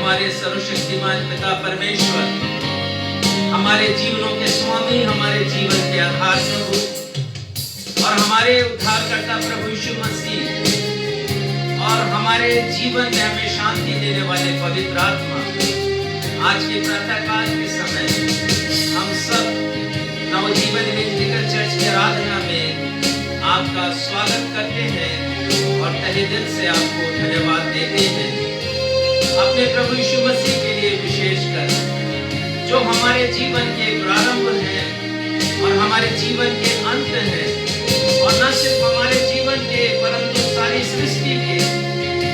हमारे सर्वशक्तिमान पिता परमेश्वर, हमारे जीवनों के स्वामी, हमारे जीवन के आधार प्रभु और हमारे उद्धारकर्ता प्रभु यीशु मसीह और हमारे जीवन में हमें शांति देने वाले पवित्र आत्मा, आज के प्रातःकाल के समय हम सब नवजीवन इवेंजलिकल चर्च की आराधना में आपका स्वागत करते हैं और तहे दिल से आपको धन्यवाद देते हैं अपने प्रभु यीशु मसीह के लिए, विशेषकर जो हमारे जीवन के प्रारंभ हैं और हमारे जीवन के अंत हैं, और न सिर्फ हमारे जीवन के परंतु सारी सृष्टि के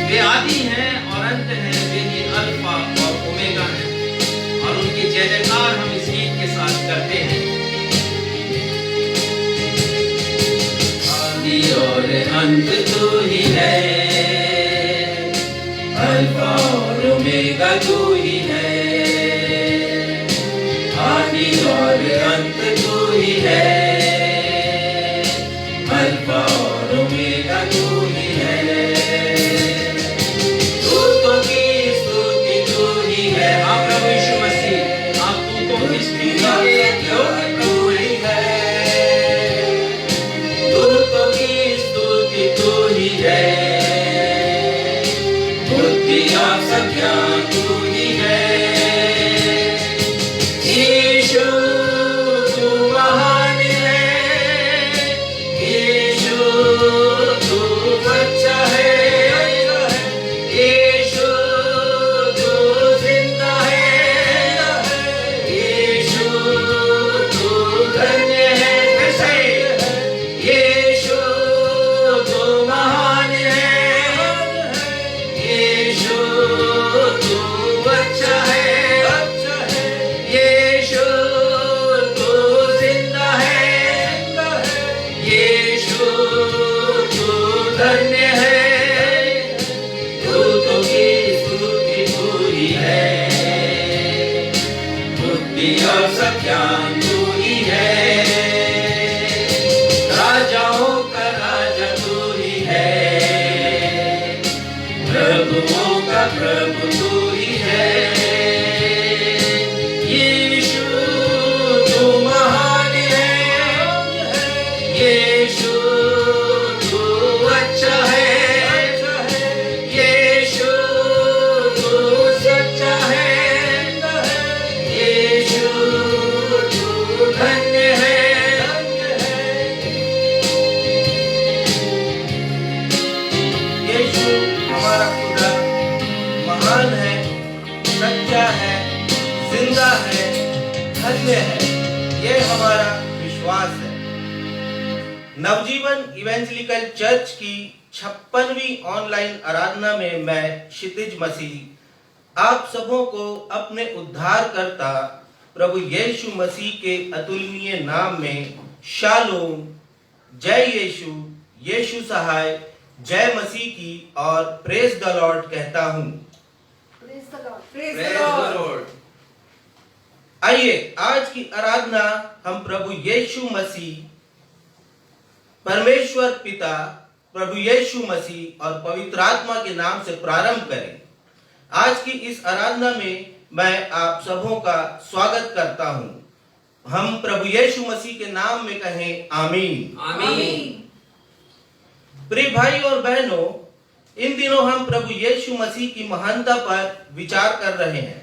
वे आदि हैं और अंत हैं, वे ही अल्फा और ओमेगा हैं, और उनकी जय जयकार हम इस गीत के साथ करते हैं। आदि और अंत तू ही है, अल्फा और ओमेगा तू ही है, आदि और अंत तू ही है, अल्फा और ओमेगा तू ही है। दूतों की स्तुति तू ही है, हाँ प्रभु यीशु मसीह, आप दूतों की स्तुति के योग्य प्रभु ही है, दूतों की स्तुति तू ही है, बुद्धि और सब ज्ञान तू ही है। यीशु तू महान है, यीशु तू अच्छा है, यीशु तू जिंदा है, यीशु तू धन्य है, कैसे यीशु तू महान है, यीशु तू अच्छा है, यीशु तू जिंदा है, यीशु तू धन्य है, दूतों की स्तुति तू ही है, बुद्धि और सब ज्ञान तू ही है, राजाओं का राजा तू ही है, प्रभुओं का प्रभु तू ही है। यीशु तू महान है, यीशु तू अच्छा है, यीशु तू सच्चा है, यीशु तू धन्य है। यीशु हमारा खुदा महान है, सच्चा है, जिंदा है, धन्य है, ये हमारा विश्वास है। नवजीवन इवेंजलिकल चर्च की 56वीं ऑनलाइन आराधना में मैं क्षितिज मसीह आप सबों को अपने उद्धारकर्ता प्रभु यीशु मसीह के अतुलनीय नाम में शालोम, जय यीशु, यीशु सहाय, जय मसीह की और प्रेज द लॉर्ड कहता हूँ। Praise the Lord। आइए आज की आराधना हम प्रभु यीशु मसीह, परमेश्वर पिता, प्रभु यीशु मसीह और पवित्र आत्मा के नाम से प्रारंभ करें। आज की इस आराधना में मैं आप सबों का स्वागत करता हूं। हम प्रभु यीशु मसीह के नाम में कहें आमीन। आमीन। प्रिय भाई और बहनों, इन दिनों हम प्रभु यीशु मसीह की महानता पर विचार कर रहे हैं।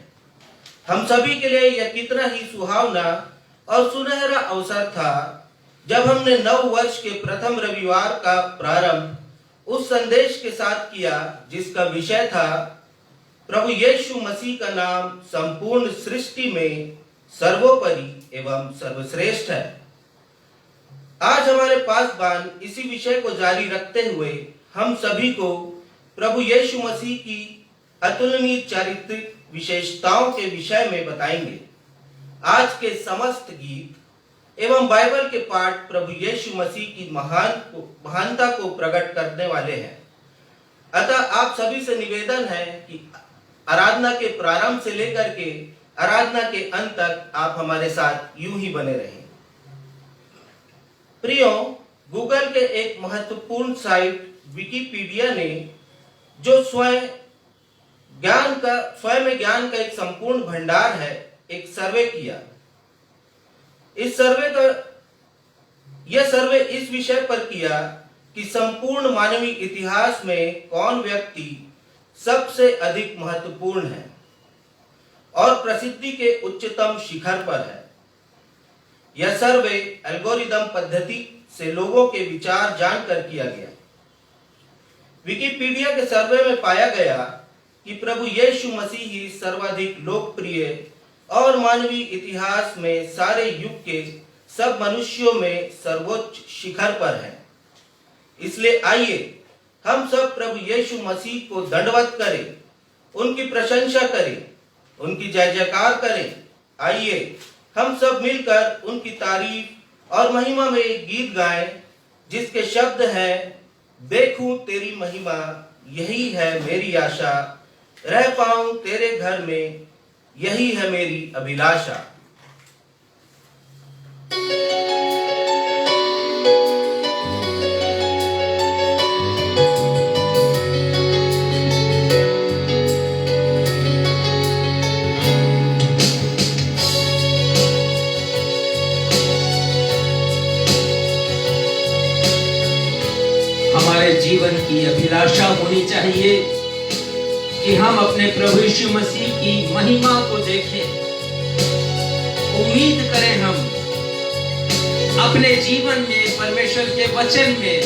हम सभी के लिए यह कितना ही सुहावना और सुनहरा अवसर था जब हमने नव वर्ष के प्रथम रविवार का प्रारंभ उस संदेश के साथ किया जिसका विषय था प्रभु यीशु मसीह का नाम संपूर्ण सृष्टि में सर्वोपरि एवं सर्वश्रेष्ठ है। आज हमारे पासवान इसी विषय को जारी रखते हुए हम सभी को प्रभु यीशु मसीह की अतुलनीय चारित्रिक विशेषताओं के विषय में बताएंगे। आज के समस्त गीत एवं बाइबल के पाठ प्रभु यीशु मसीह की महानता को प्रकट करने वाले हैं। अतः आप सभी से निवेदन है कि आराधना के प्रारंभ से लेकर के आराधना के अंत तक आप हमारे साथ यूं ही बने रहें। प्रियो, गूगल के एक महत्वपूर्ण साइट विकिपीडिया ने जो स्वयं ज्ञान का स्वयं में ज्ञान का एक संपूर्ण भंडार है, एक सर्वे किया। यह सर्वे इस विषय पर किया कि संपूर्ण मानवीय इतिहास में कौन व्यक्ति सबसे अधिक महत्वपूर्ण है और प्रसिद्धि के उच्चतम शिखर पर है। यह सर्वे एल्गोरिदम पद्धति से लोगों के विचार जानकर किया गया। विकिपीडिया के सर्वे में पाया गया कि प्रभु यीशु मसीह ही सर्वाधिक लोकप्रिय और मानवीय इतिहास में सारे युग के सब मनुष्यों में सर्वोच्च शिखर पर है। इसलिए आइए हम सब प्रभु यीशु मसीह को दंडवत करें, उनकी प्रशंसा करें, उनकी जय जयकार करें। आइए हम सब मिलकर उनकी तारीफ और महिमा में एक गीत गाएं, जिसके शब्द हैं, देखूं तेरी महिमा, यही है मेरी आशा, रह पाऊं तेरे घर में, यही है मेरी अभिलाषा। हमारे जीवन की अभिलाषा होनी चाहिए कि हम अपने प्रभु यीशु मसीह की महिमा को देखें। उम्मीद करें हम अपने जीवन में परमेश्वर के वचन में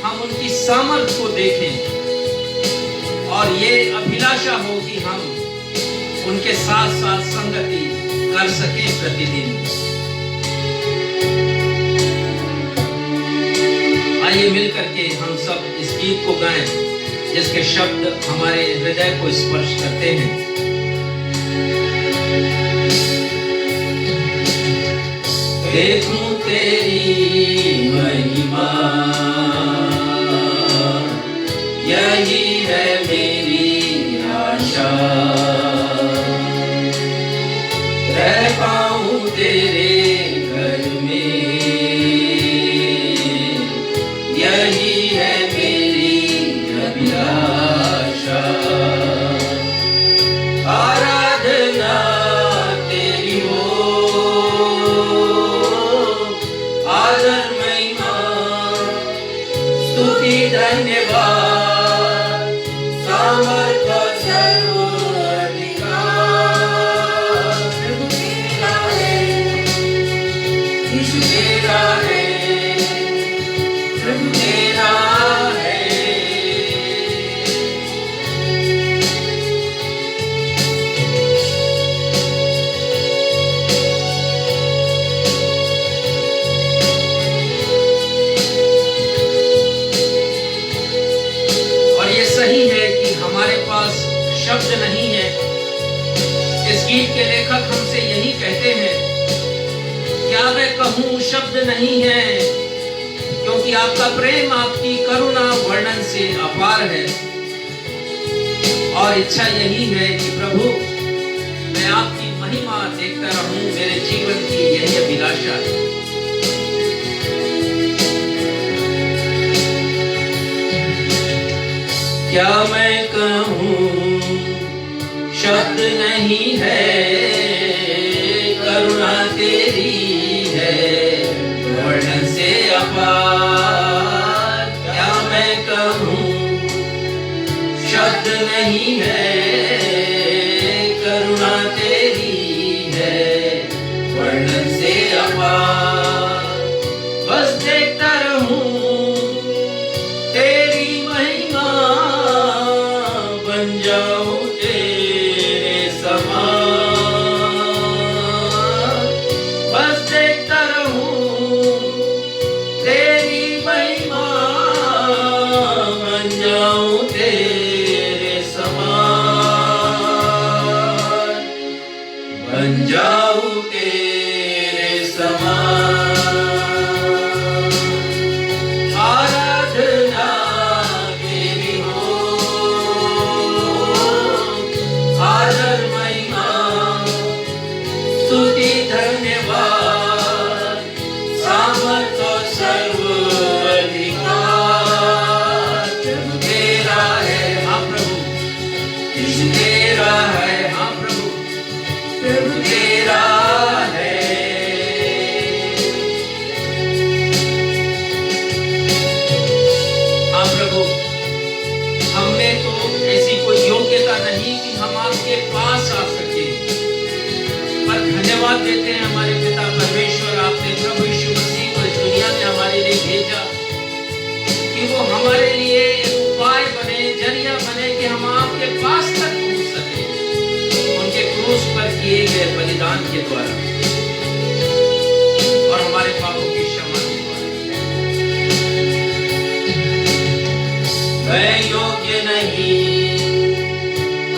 हम उनकी सामर्थ को देखें और ये अभिलाषा हो कि हम उनके साथ साथ संगति कर सकें प्रतिदिन। आइए मिलकर के हम सब इस गीत को गाएं, जिसके शब्द हमारे हृदय को स्पर्श करते हैं। देखूं तेरी महिमा, यही है मेरी आशा, रह पाऊं तेरे घर में, यही है मेरी अभिलाषा। आराधना तेरी हो, आदर महिमा स्तुति धन्यवाद, सामर्थ और सर्वाधिकार प्रभु तेरा है, यीशु तेरा है, प्रभु तेरा है। और ये सही है कि हमारे पास शब्द नहीं है। इस गीत के लेखक हमसे यही कहते हैं, क्या मैं कहूँ शब्द नहीं है, क्योंकि आपका प्रेम, आपकी करुणा वर्णन से अपार है। और इच्छा यही है कि प्रभु मैं आपकी महिमा देखता रहूं, मेरे जीवन की यही अभिलाषा है। क्या मैं कहूँ शब्द नहीं है, करुणा तेरी है वर्णन से अपार। क्या मैं कहूँ शब्द नहीं है, करुणा तेरी है वर्णन से अपार। बस देखता रहूं तेरी महिमा, बन जाऊं तेरे समान। बस देखता रहूं तेरी महिमा, बन जाऊं तेरे समान। धन्यवाद देते हैं हमारे पिता परमेश्वर, आपने प्रभु यीशु मसीह को इस दुनिया में हमारे लिए भेजा कि वो हमारे लिए एक उपाय बने, जरिया बने कि हम आपके पास तक पहुंच सके उनके क्रूस पर किए गए बलिदान के द्वारा और हमारे पापों की क्षमा के द्वारा। मैं योग्य नहीं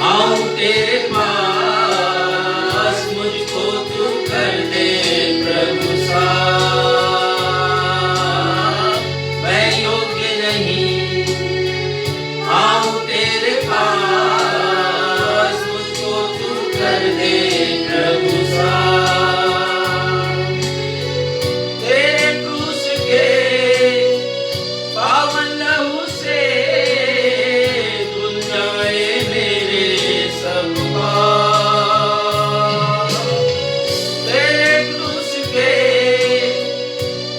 आऊं तेरे पास, मुझको तू कर दे प्रभु साथ। मैं योग्य नहीं आऊं तेरे पास, मुझको तू कर दे प्रभु साथ। तेरे क्रूस के पावन लहू से धुल जाए मेरे सब पाप। तेरे क्रूस के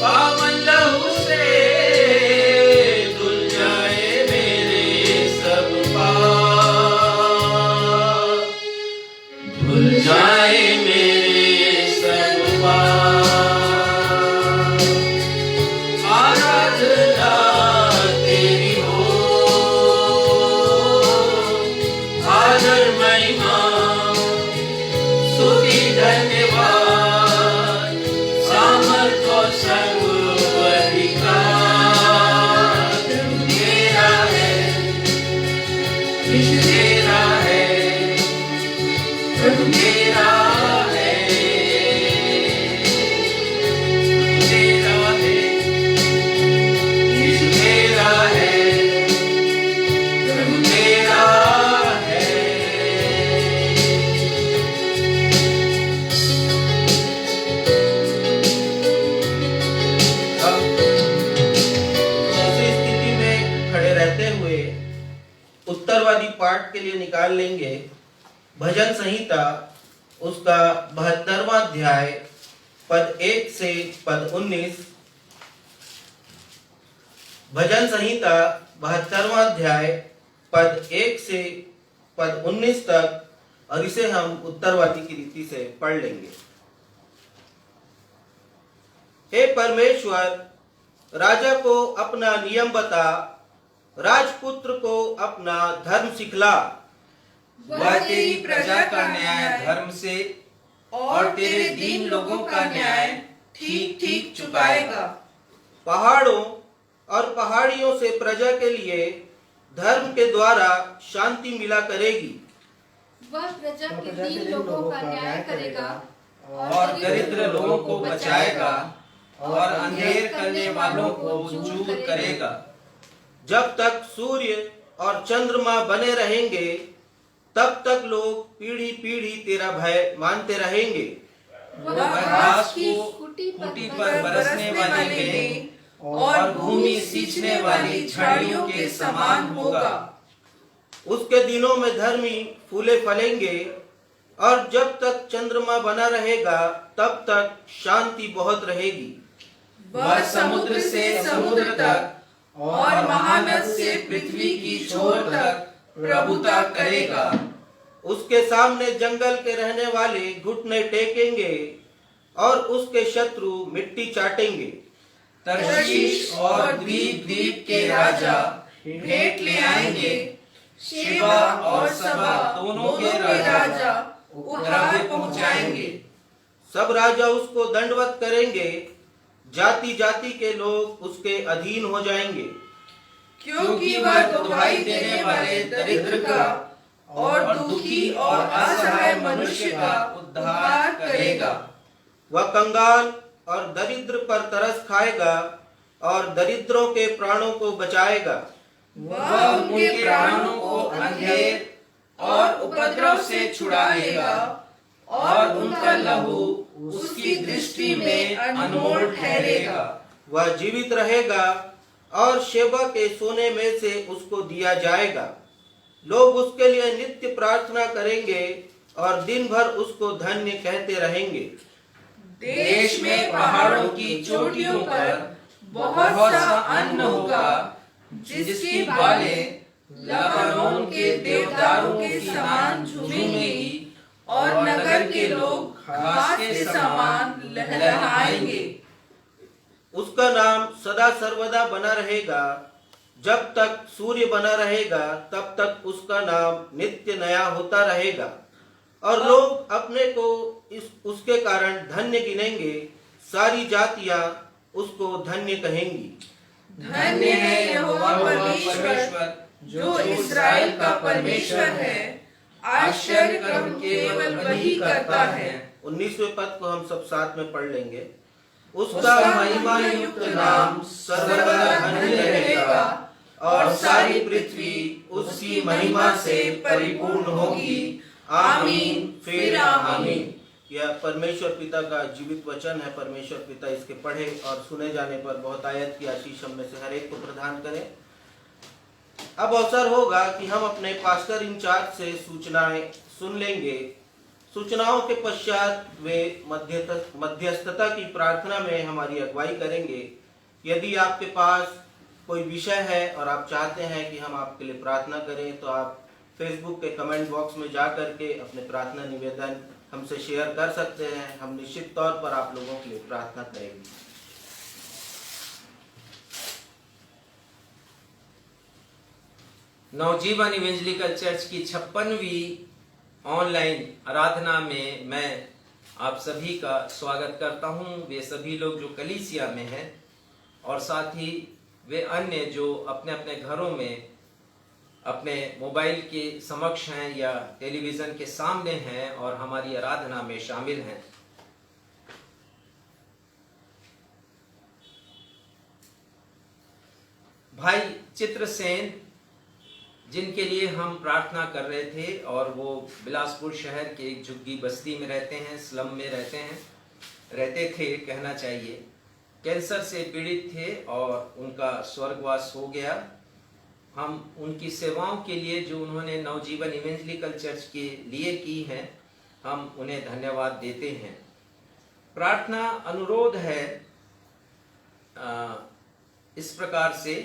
पावन लहू से धुल जाए मेरे सब पाप, धुल जाए मेरे सब पाप। आराधना तेरी हो, आदर महिमा स्तुति धन्यवाद, सामर्थ और सर्व अधिकार तेरा है, यीशु तेरा है, प्रभु तेरा है, तेरा है, यीशु तेरा है, प्रभु तेरा है। अब ऐसी स्थिति में खड़े रहते हुए उत्तरवादी पाठ के लिए निकाल लेंगे भजन संहिता उसका 72वां अध्याय पद 1 से पद 19। भजन संहिता 72वां अध्याय पद 1 से पद 19 तक, और इसे हम उत्तरवादी की रीति से पढ़ लेंगे। हे परमेश्वर, राजा को अपना नियम बता, राजपुत्र को अपना धर्म सिखला। वह तेरी प्रजा का न्याय धर्म से और तेरे दीन लोगों का न्याय ठीक ठीक चुकाएगा। पहाड़ों और पहाड़ियों से प्रजा के लिए धर्म के द्वारा शांति मिला करेगी। वह प्रजा के दीन लोगों का न्याय करेगा और दरिद्र लोगों को बचाएगा और अंधेर करने वालों को दूर करेगा। जब तक सूर्य और चंद्रमा बने रहेंगे, तब तक लोग पीढ़ी पीढ़ी तेरा भय मानते रहेंगे। वह घास को कुटी पर बरसने वाली बेलें और भूमि सींचने वाली झाड़ियों के समान होगा। उसके दिनों में धर्मी फूले फलेंगे, और जब तक चंद्रमा बना रहेगा तब तक शांति बहुत रहेगी। वह समुद्र से समुद्र तक और महानद से पृथ्वी की छोर तक प्रभुता करेगा। उसके सामने जंगल के रहने वाले घुटने टेकेंगे और उसके शत्रु मिट्टी चाटेंगे। तर्शीश और द्वीप द्वीप के राजा भेंट ले आएंगे। शिवा और सबा दोनों के राजा उपहार पहुंचाएंगे। सब राजा उसको दंडवत करेंगे, जाति जाति के लोग उसके अधीन हो जाएंगे। क्योंकि वह दुहाई देने वाले दरिद्र का और दुखी और असहाय मनुष्य का उद्धार करेगा। वह कंगाल और दरिद्र पर तरस खाएगा और दरिद्रों के प्राणों को बचाएगा। वह उनके प्राणों को अंधेर और उपद्रव से छुड़ाएगा और उनका लहू उसकी दृष्टि में अनमोल ठहरेगा। वह जीवित रहेगा और शेबा के सोने में से उसको दिया जाएगा। लोग उसके लिए नित्य प्रार्थना करेंगे और दिन भर उसको धन्य कहते रहेंगे। देश में पहाड़ों की चोटियों पर बहुत सा अन्न होगा, जिसकी बालें लबानोन के देवदारों के समान झूमेंगी और नगर के लोग घास के समान लहलहाएंगे। उसका नाम सदा सर्वदा बना रहेगा, जब तक सूर्य बना रहेगा तब तक उसका नाम नित्य नया होता रहेगा, और लोग अपने को उसके कारण धन्य गिनेंगे। सारी जातियां उसको धन्य कहेंगी। धन्य है यहोवा परमेश्वर, जो इस्राएल का परमेश्वर है। आश्चर्य कर्म केवल वही करता है। 19वें पद को हम सब साथ में पढ़ लेंगे। उसका महिमा युक्त नाम सर्वदा धन्य रहेगा, और सारी पृथ्वी उसकी महिमा से परिपूर्ण होगी। आमीन फिर आमीन। यह परमेश्वर पिता का जीवित वचन है। परमेश्वर पिता इसके पढ़े और सुने जाने पर बहुत आयत की आशीष हम में से हर एक को प्रदान करें। अब अवसर होगा कि हम अपने पास्टर इंचार्ज से सूचनाएं सुन लेंगे। सूचनाओं के पश्चात वे मध्यस्थता की प्रार्थना में हमारी अगुवाई करेंगे। यदि आपके पास कोई विषय है और आप चाहते हैं कि हम आपके लिए प्रार्थना करें, तो आप फेसबुक के कमेंट बॉक्स में जा करके अपने प्रार्थना निवेदन हमसे शेयर कर सकते हैं। हम निश्चित तौर पर आप लोगों के लिए प्रार्थना करेंगे। नवजीवन इवेंजलिकल चर्च की 56वीं ऑनलाइन आराधना में मैं आप सभी का स्वागत करता हूं। वे सभी लोग जो कलीसिया में हैं और साथ ही वे अन्य जो अपने अपने घरों में अपने मोबाइल के समक्ष हैं या टेलीविजन के सामने हैं और हमारी आराधना में शामिल हैं। भाई चित्रसेन, जिनके लिए हम प्रार्थना कर रहे थे, और वो बिलासपुर शहर के एक झुग्गी बस्ती में रहते हैं, स्लम में रहते थे कहना चाहिए। कैंसर से पीड़ित थे और उनका स्वर्गवास हो गया। हम उनकी सेवाओं के लिए जो उन्होंने नवजीवन इवेंजलिकल चर्च के लिए की है, हम उन्हें धन्यवाद देते हैं। प्रार्थना अनुरोध है इस प्रकार से,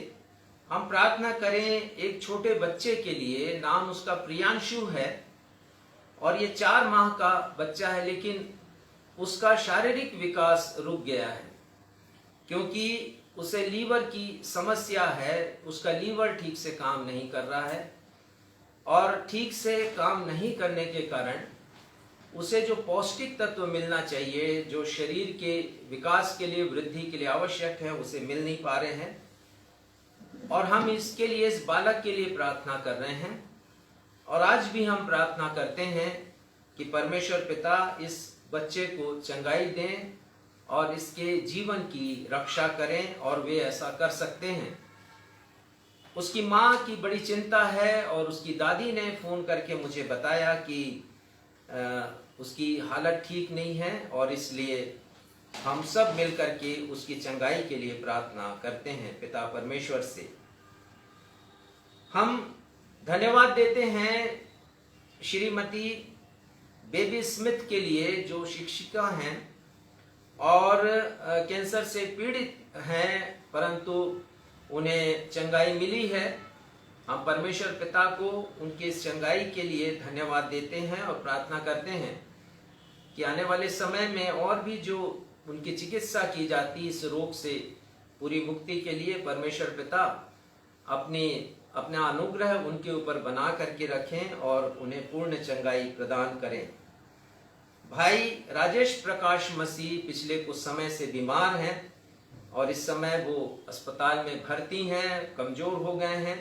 हम प्रार्थना करें एक छोटे बच्चे के लिए। नाम उसका प्रियांशु है और ये 4 माह का बच्चा है, लेकिन उसका शारीरिक विकास रुक गया है क्योंकि उसे लीवर की समस्या है। उसका लीवर ठीक से काम नहीं कर रहा है और ठीक से काम नहीं करने के कारण उसे जो पौष्टिक तत्व मिलना चाहिए, जो शरीर के विकास के लिए, वृद्धि के लिए आवश्यक है, उसे मिल नहीं पा रहे हैं। और हम इसके लिए, इस बालक के लिए प्रार्थना कर रहे हैं। और आज भी हम प्रार्थना करते हैं कि परमेश्वर पिता इस बच्चे को चंगाई दें और इसके जीवन की रक्षा करें, और वे ऐसा कर सकते हैं। उसकी माँ की बड़ी चिंता है और उसकी दादी ने फोन करके मुझे बताया कि उसकी हालत ठीक नहीं है, और इसलिए हम सब मिलकर के उसकी चंगाई के लिए प्रार्थना करते हैं पिता परमेश्वर से। हम धन्यवाद देते हैं श्रीमती बेबी स्मिथ के लिए, जो शिक्षिका हैं और कैंसर से पीड़ित हैं, परंतु उन्हें चंगाई मिली है। हम परमेश्वर पिता को उनकी इस चंगाई के लिए धन्यवाद देते हैं और प्रार्थना करते हैं कि आने वाले समय में और भी जो उनकी चिकित्सा की जाती इस रोग से पूरी मुक्ति के लिए परमेश्वर पिता अपना अनुग्रह उनके ऊपर बना करके रखें और उन्हें पूर्ण चंगाई प्रदान करें। भाई राजेश प्रकाश मसीह पिछले कुछ समय से बीमार हैं और इस समय वो अस्पताल में भर्ती हैं, कमजोर हो गए हैं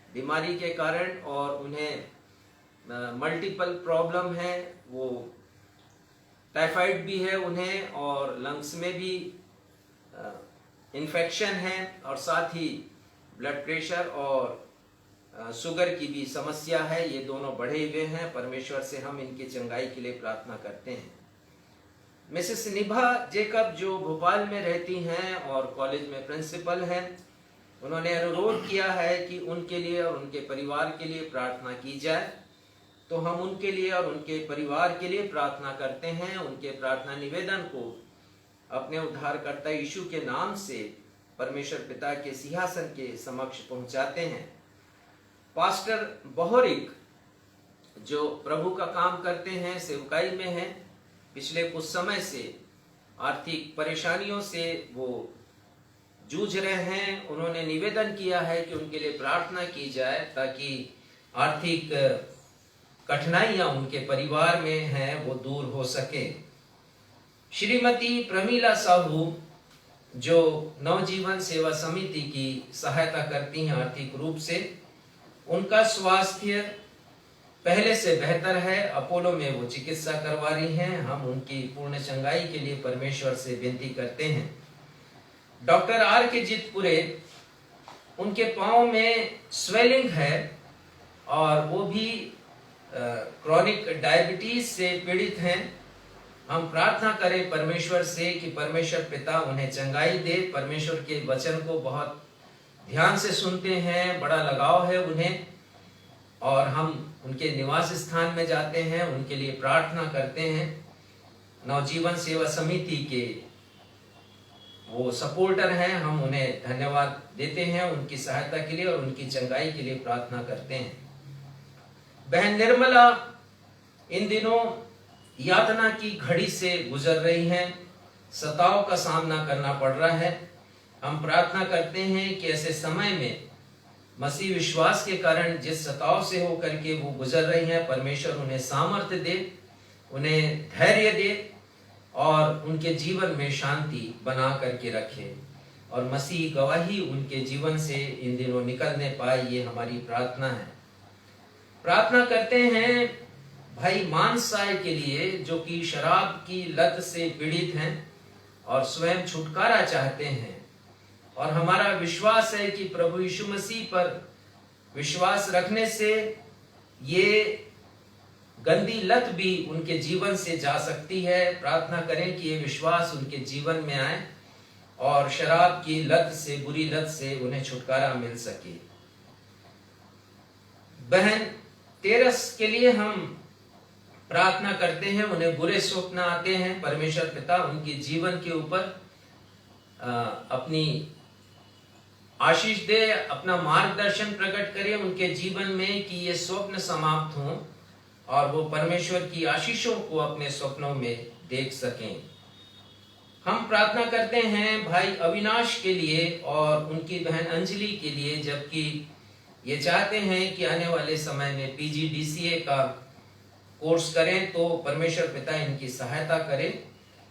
बीमारी के कारण, और उन्हें मल्टीपल प्रॉब्लम है। वो टाइफाइड भी है उन्हें, और लंग्स में भी इन्फेक्शन है, और साथ ही ब्लड प्रेशर और शुगर की भी समस्या है। ये दोनों बढ़े हुए हैं। परमेश्वर से हम इनकी चंगाई के लिए प्रार्थना करते हैं। मिसेस निभा जेकब जो भोपाल में रहती हैं और कॉलेज में प्रिंसिपल हैं, उन्होंने अनुरोध किया है कि उनके लिए और उनके परिवार के लिए प्रार्थना की जाए। तो हम उनके लिए और उनके परिवार के लिए प्रार्थना करते हैं। उनके प्रार्थना निवेदन को अपने उद्धारकर्ता यीशु के नाम से परमेश्वर पिता के सिंहासन के समक्ष पहुंचाते हैं। पास्टर बोहरिक जो प्रभु का काम करते हैं, सेवकाई में हैं, पिछले कुछ समय से आर्थिक परेशानियों से वो जूझ रहे हैं। उन्होंने निवेदन किया है कि उनके लिए प्रार्थना की जाए ताकि आर्थिक कठिनाइयां उनके परिवार में हैं वो दूर हो सके। श्रीमती प्रमीला साहू जो नवजीवन सेवा समिति की सहायता करती हैं आर्थिक रूप से, उनका स्वास्थ्य पहले से बेहतर है। अपोलो में वो चिकित्सा करवा रही हैं। हम उनकी पूर्ण चंगाई के लिए परमेश्वर से विनती करते हैं। डॉक्टर आर के जितपुरे, उनके पांव में स्वेलिंग है और वो भी क्रॉनिक डायबिटीज से पीड़ित हैं। हम प्रार्थना करें परमेश्वर से कि परमेश्वर पिता उन्हें चंगाई दे। परमेश्वर के वचन को बहुत ध्यान से सुनते हैं, बड़ा लगाव है उन्हें, और हम उनके निवास स्थान में जाते हैं, उनके लिए प्रार्थना करते हैं। नवजीवन सेवा समिति के वो सपोर्टर हैं, हम उन्हें धन्यवाद देते हैं उनकी सहायता के लिए और उनकी चंगाई के लिए प्रार्थना करते हैं। बहन निर्मला इन दिनों यातना की घड़ी से गुजर रही हैं, सताव का सामना करना पड़ रहा है। हम प्रार्थना करते हैं कि ऐसे समय में मसीह विश्वास के कारण जिस सताव से होकर के वो गुजर रही हैं, परमेश्वर उन्हें सामर्थ्य दे, उन्हें धैर्य दे और उनके जीवन में शांति बना करके रखे और मसीह गवाही उनके जीवन से इन दिनों निकलने पाए, ये हमारी प्रार्थना है। प्रार्थना करते हैं भाई मानसाय के लिए, जो कि शराब की लत से पीड़ित हैं और स्वयं छुटकारा चाहते हैं। और हमारा विश्वास है कि प्रभु यीशु मसीह पर विश्वास रखने से ये गंदी लत भी उनके जीवन से जा सकती है। प्रार्थना करें कि ये विश्वास उनके जीवन में आए और शराब की लत से, बुरी लत से उन्हें छुटकारा मिल सके। बहन तेरस के लिए हम प्रार्थना करते हैं। उन्हें बुरे स्वप्न आते हैं। परमेश्वर पिता उनके जीवन के ऊपर अपनी आशीष दे, अपना मार्गदर्शन प्रकट करे उनके जीवन में कि ये स्वप्न समाप्त हों और वो परमेश्वर की आशीषों को अपने स्वप्नों में देख सकें। हम प्रार्थना करते हैं भाई अविनाश के लिए और उनकी बहन अंजलि के लिए, जबकि ये चाहते हैं कि आने वाले समय में PGDCA का कोर्स करें, तो परमेश्वर पिता इनकी सहायता करे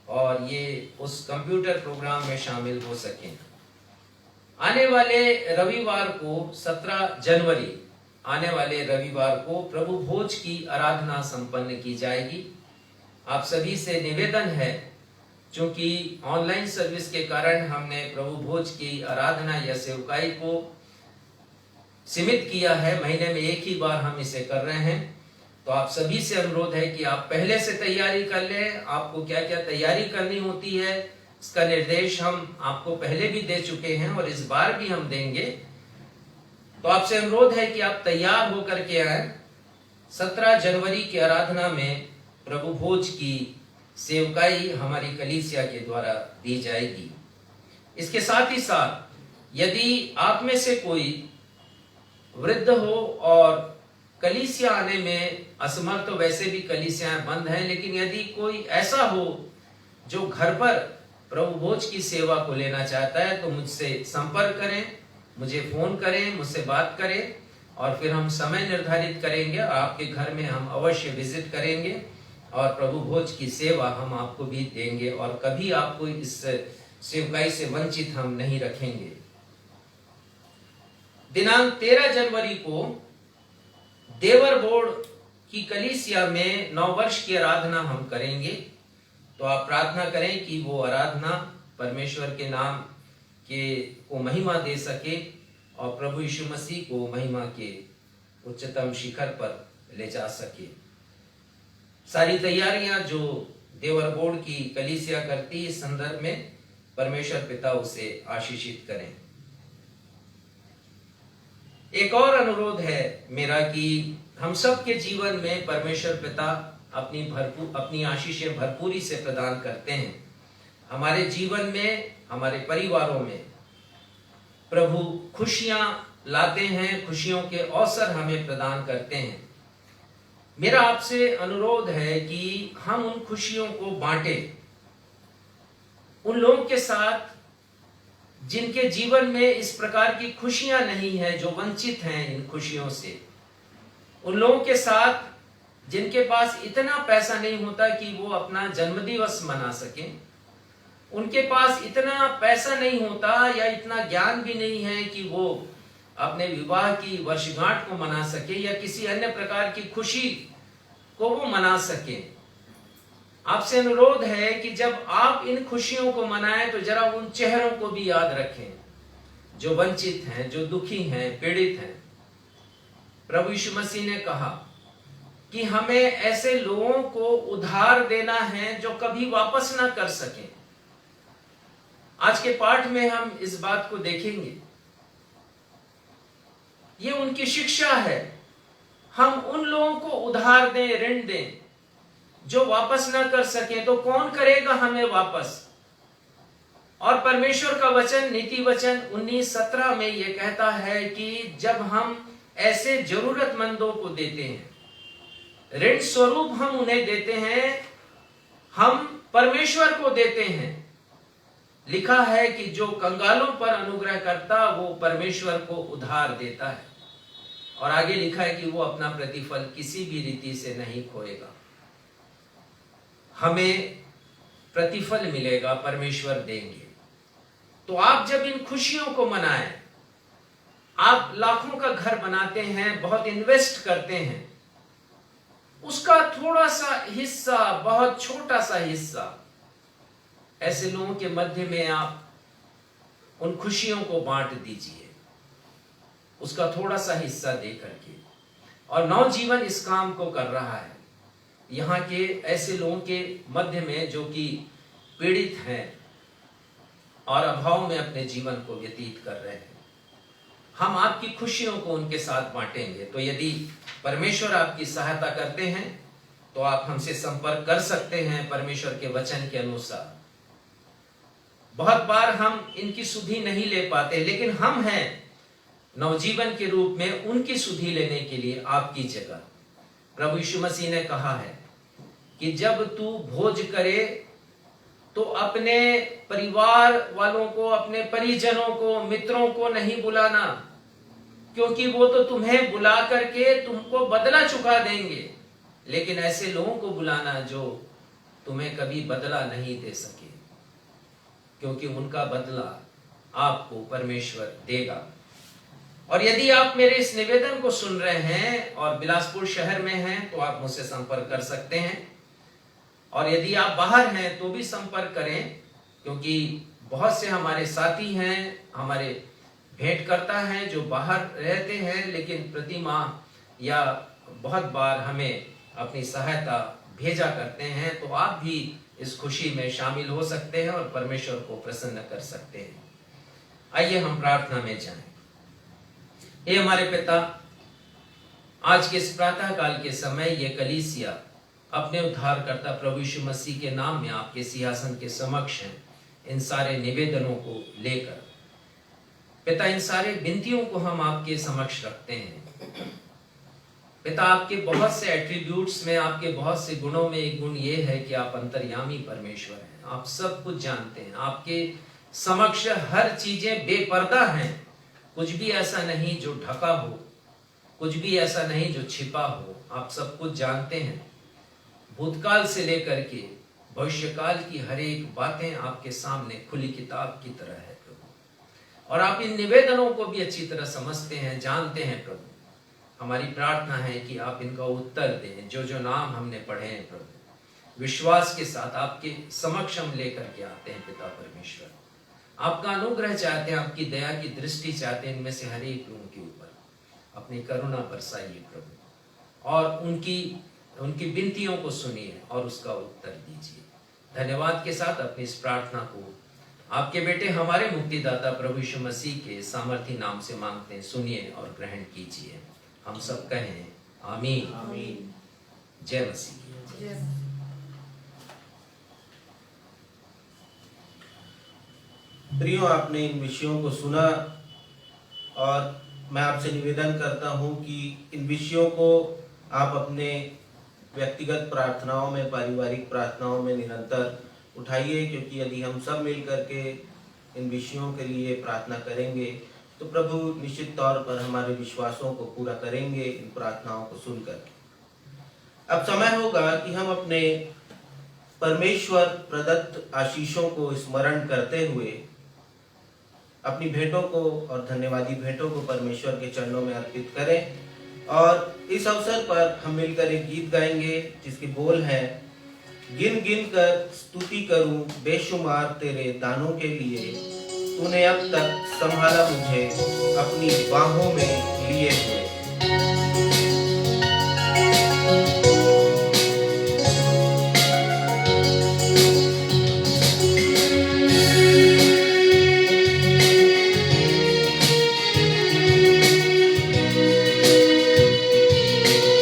और ये उस कंप्यूटर प्रोग्राम में शामिल हो सकें। आने वाले रविवार को 17 जनवरी आने वाले रविवार को प्रभु भोज की आराधना संपन्न की जाएगी। आप सभी से निवेदन है, क्योंकि ऑनलाइन सर्विस के कारण हमने प्रभु भोज की आराधना या सेवकाई को सीमित किया है, महीने में एक ही बार हम इसे कर रहे हैं। तो आप सभी से अनुरोध है कि आप पहले से तैयारी कर लें। आपको क्या क्या तैयारी करनी होती है इसका निर्देश हम आपको पहले भी दे चुके हैं और इस बार भी हम देंगे। तो आपसे अनुरोध है कि आप तैयार होकर के आए। 17 जनवरी की आराधना में प्रभु भोज की सेवकाई हमारी कलीसिया के द्वारा दी जाएगी। इसके साथ ही साथ यदि आप में से कोई वृद्ध हो और कलीसिया आने में असमर्थ, तो वैसे भी कलीसियाएं बंद हैं, लेकिन यदि कोई ऐसा हो जो घर पर प्रभु भोज की सेवा को लेना चाहता है, तो मुझसे संपर्क करें, मुझे फोन करें, मुझसे बात करें और फिर हम समय निर्धारित करेंगे और आपके घर में हम अवश्य विजिट करेंगे और प्रभु भोज की सेवा हम आपको भी देंगे और कभी आपको इस सेवकाई से वंचित हम नहीं रखेंगे। दिनांक 13 जनवरी को देवर बोर्ड की कलीसिया में 9 वर्ष की आराधना हम करेंगे। तो आप प्रार्थना करें कि वो आराधना परमेश्वर के नाम के को महिमा दे सके और प्रभु यीशु मसीह को महिमा के उच्चतम शिखर पर ले जा सके। सारी तैयारियां जो देवर बोर्ड की कलीसिया करती है, इस संदर्भ में परमेश्वर पिता उसे आशीषित करें। एक और अनुरोध है मेरा कि हम सब के जीवन में परमेश्वर पिता अपनी आशीषें भरपूरी से प्रदान करते हैं। हमारे जीवन में, हमारे परिवारों में प्रभु खुशियां लाते हैं, खुशियों के अवसर हमें प्रदान करते हैं। मेरा आपसे अनुरोध है कि हम उन खुशियों को बांटें उन लोगों के साथ जिनके जीवन में इस प्रकार की खुशियां नहीं है, जो वंचित हैं इन खुशियों से। उन लोगों के साथ जिनके पास इतना पैसा नहीं होता कि वो अपना जन्मदिवस मना सकें, उनके पास इतना पैसा नहीं होता या इतना ज्ञान भी नहीं है कि वो अपने विवाह की वर्षगांठ को मना सके या किसी अन्य प्रकार की खुशी को वो मना सके। आपसे अनुरोध है कि जब आप इन खुशियों को मनाएं तो जरा उन चेहरों को भी याद रखें जो वंचित हैं, जो दुखी हैं, पीड़ित हैं। प्रभु यीशु मसीह ने कहा कि हमें ऐसे लोगों को उधार देना है जो कभी वापस ना कर सकें। आज के पाठ में हम इस बात को देखेंगे। ये उनकी शिक्षा है। हम उन लोगों को उधार दें, ऋण दें जो वापस ना कर सके, तो कौन करेगा हमें वापस। और परमेश्वर का वचन नीति वचन 19:17 में यह कहता है कि जब हम ऐसे जरूरतमंदों को देते हैं, ऋण स्वरूप हम उन्हें देते हैं, हम परमेश्वर को देते हैं। लिखा है कि जो कंगालों पर अनुग्रह करता वो परमेश्वर को उधार देता है। और आगे लिखा है कि वो अपना प्रतिफल किसी भी रीति से नहीं खोएगा। हमें प्रतिफल मिलेगा, परमेश्वर देंगे। तो आप जब इन खुशियों को मनाएं, आप लाखों का घर बनाते हैं, बहुत इन्वेस्ट करते हैं, उसका थोड़ा सा हिस्सा, बहुत छोटा सा हिस्सा ऐसे लोगों के मध्य में आप उन खुशियों को बांट दीजिए, उसका थोड़ा सा हिस्सा दे करके। और नवजीवन इस काम को कर रहा है यहाँ के ऐसे लोगों के मध्य में जो कि पीड़ित हैं और अभाव में अपने जीवन को व्यतीत कर रहे हैं। हम आपकी खुशियों को उनके साथ बांटेंगे। तो यदि परमेश्वर आपकी सहायता करते हैं तो आप हमसे संपर्क कर सकते हैं परमेश्वर के वचन के अनुसार। बहुत बार हम इनकी सुधि नहीं ले पाते, लेकिन हम हैं नवजीवन के रूप में उनकी सुधि लेने के लिए आपकी जगह। प्रभु यीशु मसीह ने कहा है कि जब तू भोज करे तो अपने परिवार वालों को, अपने परिजनों को, मित्रों को नहीं बुलाना, क्योंकि वो तो तुम्हें बुला करके तुमको बदला चुका देंगे, लेकिन ऐसे लोगों को बुलाना जो तुम्हें कभी बदला नहीं दे सके, क्योंकि उनका बदला आपको परमेश्वर देगा। और यदि आप मेरे इस निवेदन को सुन रहे हैं और बिलासपुर शहर में हैं तो आप मुझसे संपर्क कर सकते हैं। और यदि आप बाहर हैं तो भी संपर्क करें, क्योंकि बहुत से हमारे साथी हैं, हमारे भेंटकर्ता हैं जो बाहर रहते हैं, लेकिन प्रति माह या बहुत बार हमें अपनी सहायता भेजा करते हैं। तो आप भी इस खुशी में शामिल हो सकते हैं और परमेश्वर को प्रसन्न कर सकते हैं। आइए हम प्रार्थना में जाएं। हे हमारे पिता, आज के इस प्रातः काल के समय ये कलीसिया अपने उद्धारकर्ता प्रभु यीशु मसीह के नाम में आपके सिंहासन के समक्ष हैं, इन सारे निवेदनों को लेकर। पिता, इन सारे विनतियों को हम आपके समक्ष रखते हैं। पिता, आपके बहुत से एट्रीब्यूट्स में, आपके बहुत से गुणों में एक गुण ये है कि आप अंतर्यामी परमेश्वर हैं। आप सब कुछ जानते हैं। आपके समक्ष हर चीजें बेपर्दा हैं। कुछ भी ऐसा नहीं जो ढका हो, कुछ भी ऐसा नहीं जो छिपा हो। आप सब कुछ जानते हैं। भूतकाल से लेकर के भविष्यकाल की हर एक बातें आपके सामने खुली किताब की तरह है प्रभु। और आप इन निवेदनों को भी अच्छी तरह समझते हैं, जानते हैं प्रभु। हमारी प्रार्थना है कि आप इनका उत्तर दें। जो जो नाम हमने पढ़े हैं प्रभु, विश्वास के साथ आपके समक्ष हम लेकर के आते हैं पिता परमेश्वर। आपका अनुग्रह चाहते हैं, आपकी दया की दृष्टि चाहते हैं इनमें से हर एक लोगों के ऊपर अपनी करुणा बरसाइए प्रभु, और उनकी विनतियों को सुनिए और उसका उत्तर दीजिए। धन्यवाद के साथ अपनी इस प्रार्थना को आपके बेटे हमारे मुक्तिदाता प्रभु यीशु मसीह के सामर्थी नाम से मांगते हैं। सुनिए और ग्रहण कीजिए। हम सब कहें आमीन। आमीन। जय मसीह। प्रियो, आपने इन विषयों को सुना और मैं आपसे निवेदन करता हूं कि इन विषयों को आप अपने व्यक्तिगत प्रार्थनाओं में, पारिवारिक प्रार्थनाओं में निरंतर उठाइए, क्योंकि यदि हम सब मिल करके इन विषयों के लिए प्रार्थना करेंगे तो प्रभु निश्चित तौर पर हमारे विश्वासों को पूरा करेंगे इन प्रार्थनाओं को सुनकर। अब समय होगा कि हम अपने परमेश्वर प्रदत्त आशीषों को स्मरण करते हुए अपनी भेंटों को और धन्यवादी भेंटों को परमेश्वर के चरणों में अर्पित करें। और इस अवसर पर हम मिलकर एक गीत गाएंगे जिसके बोल हैं, गिन गिन कर स्तुति करूं बेशुमार तेरे दानों के लिए, तूने अब तक संभाला मुझे अपनी बाहों में लिए हुए।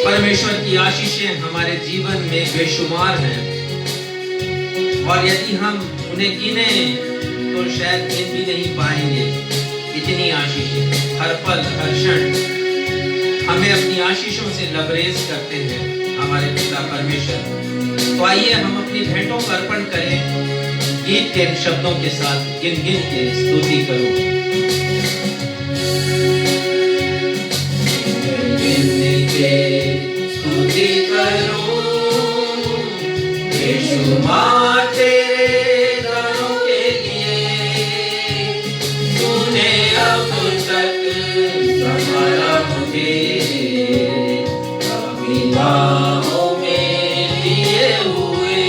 परमेश्वर की आशीषें हमारे जीवन में बेशुमार हैं और यदि हम उन्हें गिने तो शायद गिन भी नहीं पाएंगे। इतनी आशीषें हर पल हर क्षण हमें अपनी आशीषों से लबरेज करते हैं हमारे पिता परमेश्वर। तो आइए हम अपनी भेंटों को अर्पण करें गीत के शब्दों के साथ, गिन गिन के स्तुति करो। स्तुति करो बेशुमार तेरे दानों के लिए, तूने अब तक संभाला मुझे अपनी बाहों में लिए हुए,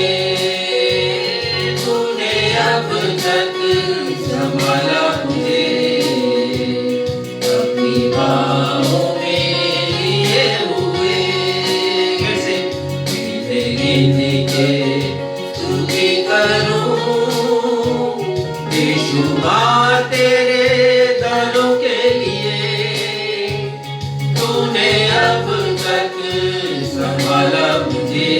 तूने अब तक संभाला मुझे अपनी बाहों स्तुति करूं बेशुमार तेरे दानों के लिए, तूने अब तक संभाला मुझे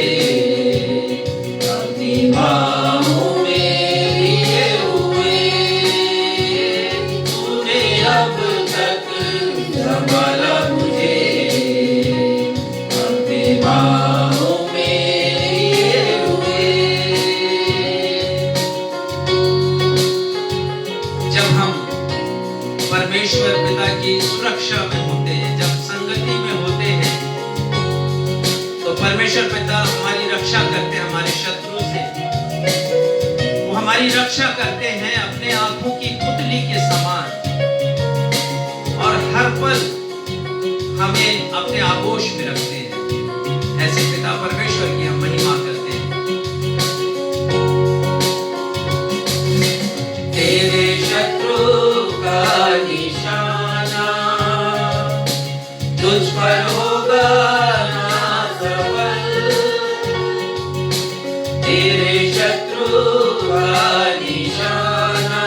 अपनी बाहों में लिए हुए, तूने अब तक संभाला मुझे अपनी बाहों परमेश्वर पिता की सुरक्षा में होते हैं, जब संगति में होते हैं तो परमेश्वर पिता हमारी रक्षा करते हैं हमारे शत्रु से। वो हमारी रक्षा करते हैं अपने आंखों की पुतली के समान और हर पल हमें अपने आगोश में रखते हैं। ऐसे पिता परमेश्वर की हम महिमा करते हैं। तेरे शत्रु का निशाना तुझ पर होगा ना सफल, तेरे शत्रु का निशाना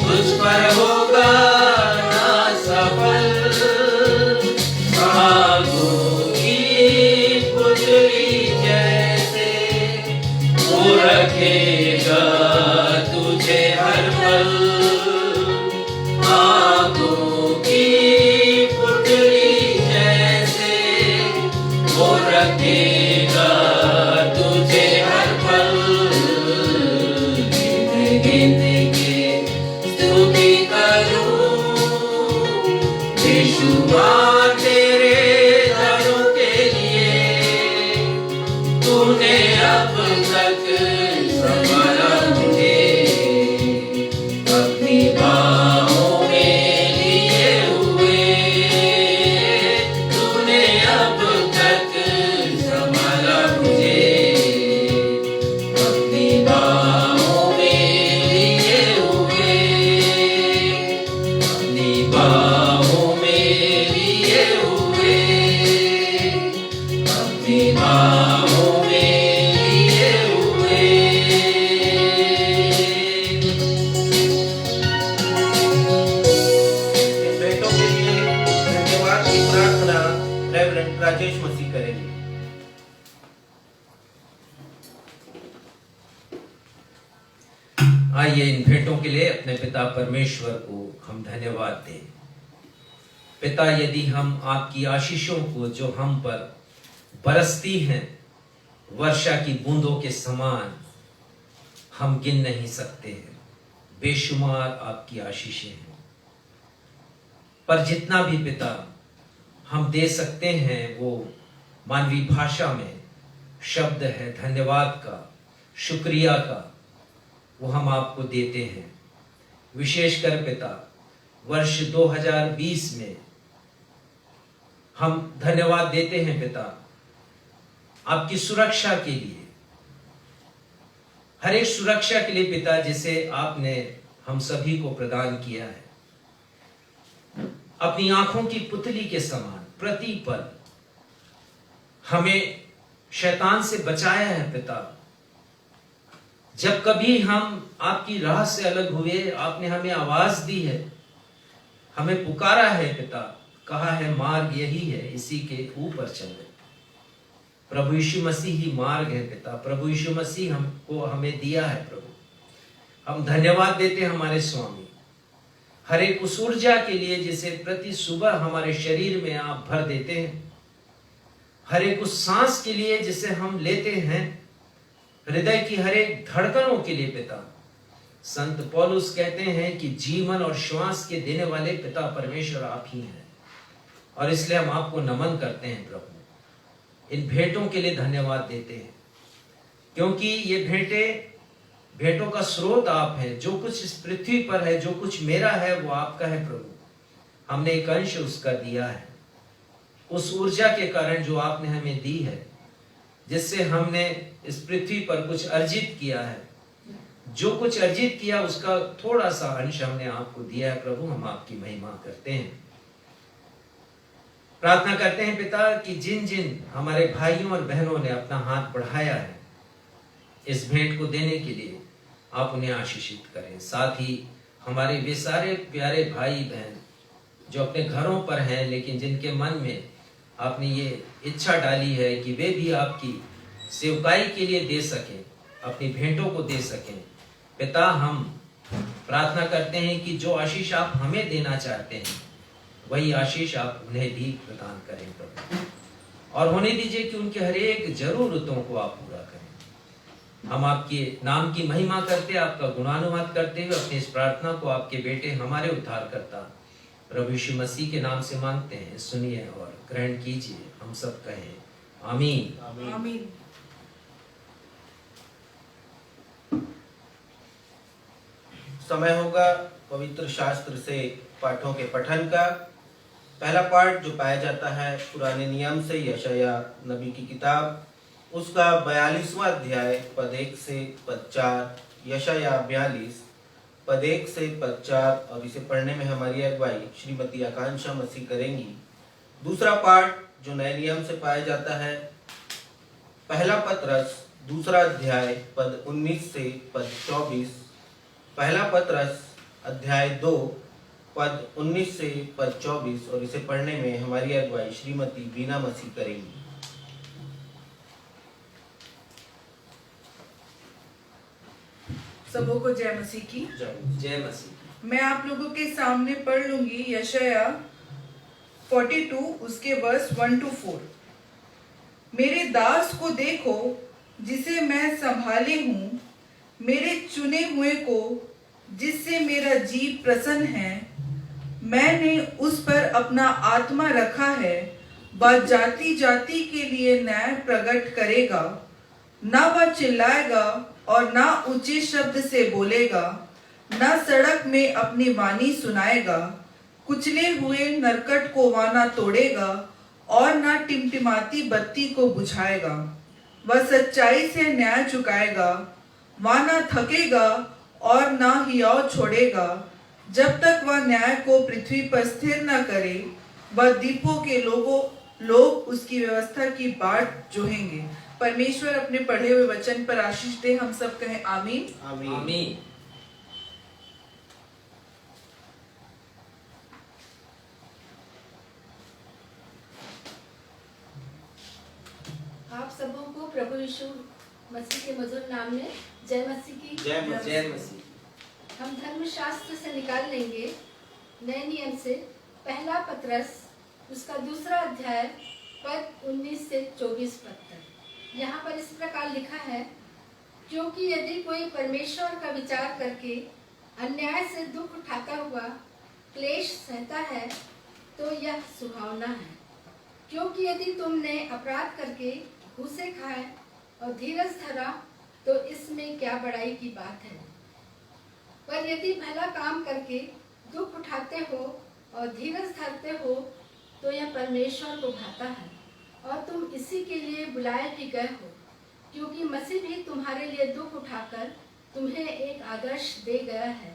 तुझ पर होगा ना सफल। आगों की पुतली जैसे वो रखेगा तुझे हर पल, आगों की पुतली जैसे वो रखेगा तुझे हर पल। गिन गिन के स्तुति करूं बेशुमार तेरे दानों के लिए, तूने अब तक संभाला मुझे अपनी बाहों में लिए हुए, तूने अब तक संभाला मुझे अपनी बाहों में लिए हुए, अपनी बाहों में लिए हुए, अपनी बाहों में लिए हुए। इन भेंटों के लिए धन्यवाद की प्रार्थना रेवरेंड राजेश मसीह करेंगे। आइए इन भेंटों के लिए अपने पिता परमेश्वर को हम धन्यवाद दें। पिता, यदि हम आपकी आशीषों को जो हम पर बरसती हैं वर्षा की बूंदों के समान, हम गिन नहीं सकते हैं, बेशुमार आपकी आशीषें हैं। पर जितना भी पिता हम दे सकते हैं वो मानवीय भाषा में शब्द है धन्यवाद का, शुक्रिया का, वो हम आपको देते हैं। विशेषकर पिता वर्ष 2020 में हम धन्यवाद देते हैं पिता आपकी सुरक्षा के लिए, हर एक सुरक्षा के लिए पिता जिसे आपने हम सभी को प्रदान किया है। अपनी आंखों की पुतली के समान प्रतिपल हमें शैतान से बचाया है पिता। जब कभी हम आपकी राह से अलग हुए, आपने हमें आवाज दी है, हमें पुकारा है पिता, कहा है मार्ग यही है, इसी के ऊपर चलो। प्रभु यीशु मसीह ही मार्ग है पिता, प्रभु यीशु मसीह हमको हमें दिया है प्रभु। हम धन्यवाद देते हैं हमारे स्वामी, हर एक उस ऊर्जा के लिए जिसे प्रति सुबह हमारे शरीर में आप भर देते हैं, हर एक उस सांस के लिए जिसे हम लेते हैं, हृदय की हर एक धड़कनों के लिए पिता। संत पौलुस कहते हैं कि जीवन और श्वास के देने वाले पिता परमेश्वर आप ही हैं, और इसलिए हम आपको नमन करते हैं प्रभु। इन भेंटों के लिए धन्यवाद देते हैं, क्योंकि ये भेंटों का स्रोत आप हैं। जो कुछ इस पृथ्वी पर है, जो कुछ मेरा है, वो आपका है प्रभु। हमने एक अंश उसका दिया है, उस ऊर्जा के कारण जो आपने हमें दी है, जिससे हमने इस पृथ्वी पर कुछ अर्जित किया है। जो कुछ अर्जित किया उसका थोड़ा सा अंश हमने आपको दिया है प्रभु। हम आपकी महिमा करते हैं, प्रार्थना करते हैं पिता कि जिन जिन हमारे भाइयों और बहनों ने अपना हाथ बढ़ाया है इस भेंट को देने के लिए, आप उन्हें आशीषित करें। साथ ही हमारे वे सारे प्यारे भाई बहन जो अपने घरों पर हैं, लेकिन जिनके मन में आपने ये इच्छा डाली है कि वे भी आपकी सेवकाई के लिए दे सकें, अपनी भेंटों को दे सकें पिता, हम प्रार्थना करते हैं कि जो आशीष आप हमें देना चाहते हैं वही आशीष आप उन्हें भी प्रदान करें प्रभु, और होने दीजिए कि उनके हर एक जरूरतों को आप पूरा करें। हम आपके नाम की महिमा करते, आपका गुणानुवाद करते हुए अपनी इस प्रार्थना को आपके बेटे हमारे उद्धारकर्ता प्रभु यीशु मसीह के नाम से मांगते हैं। सुनिए और ग्रहण कीजिए। हम सब कहें आमीन। आमीन। समय होगा पवित्र शास्त्र से पाठों के पठन का। पहला पाठ जो पाया जाता है पुराने नियम से यशाया नबी की किताब, उसका 42वां अध्याय पद 1 से पद 4। यशाया 42 पद 1 से पद 4, और इसे पढ़ने में हमारी अगुवाई श्रीमती आकांक्षा मसीह करेंगी। दूसरा पाठ जो नए नियम से पाया जाता है पहला पत्रस 2 अध्याय पद 19 से पद 24। पहला पत्रस अध्याय 2 पद 19 से पद 24, और इसे पढ़ने में हमारी अगुवाई श्रीमती बीना मसीह करेंगी। सबों को जय मसीह की। जय मसीह। मैं आप लोगों के सामने पढ़ लूंगी यशाया 42 उसके वर्स 1 to 4। मेरे दास को देखो जिसे मैं संभाले हूँ, मेरे चुने हुए को जिससे मेरा जी प्रसन्न है। मैंने उस पर अपना आत्मा रखा है, वह जाति जाति के लिए न्याय प्रकट करेगा। ना वह चिल्लाएगा और ना ऊंचे शब्द से बोलेगा, ना सड़क में अपनी वाणी सुनाएगा। कुचले हुए नरकट को वह ना तोड़ेगा और ना टिमटिमाती बत्ती को बुझाएगा। वह सच्चाई से न्याय चुकाएगा, वह ना थकेगा और ना हियाव छोड़ेगा, जब तक वह न्याय को पृथ्वी पर स्थिर न करे। वह द्वीपों के लोग उसकी व्यवस्था की बाट जोहेंगे। परमेश्वर अपने पढ़े हुए वचन पर आशीष दे। हम सब कहें आमीन। आमीन। आमीन। आप सबों को प्रभु यीशु मसीह के मधुर नाम में जय मसीह की। जय मसीह। जय मसीह। हम धर्मशास्त्र से निकाल लेंगे नए नियम से पहला पत्रस उसका 2 अध्याय पद 19 से 24 पद तक। यहाँ पर इस प्रकार लिखा है, क्योंकि यदि कोई परमेश्वर का विचार करके अन्याय से दुख उठाता हुआ क्लेश सहता है तो यह सुहावना है। क्योंकि यदि तुमने अपराध करके घूसे खाए और धीरज धरा तो इसमें क्या बड़ाई की बात है। पर यदि भला काम करके दुख उठाते हो और धीरज धरते हो तो यह परमेश्वर को भाता है और तुम इसी के लिए बुलाए भी गए हो, क्योंकि मसीह भी तुम्हारे लिए दुख उठाकर तुम्हें एक आदर्श दे गया है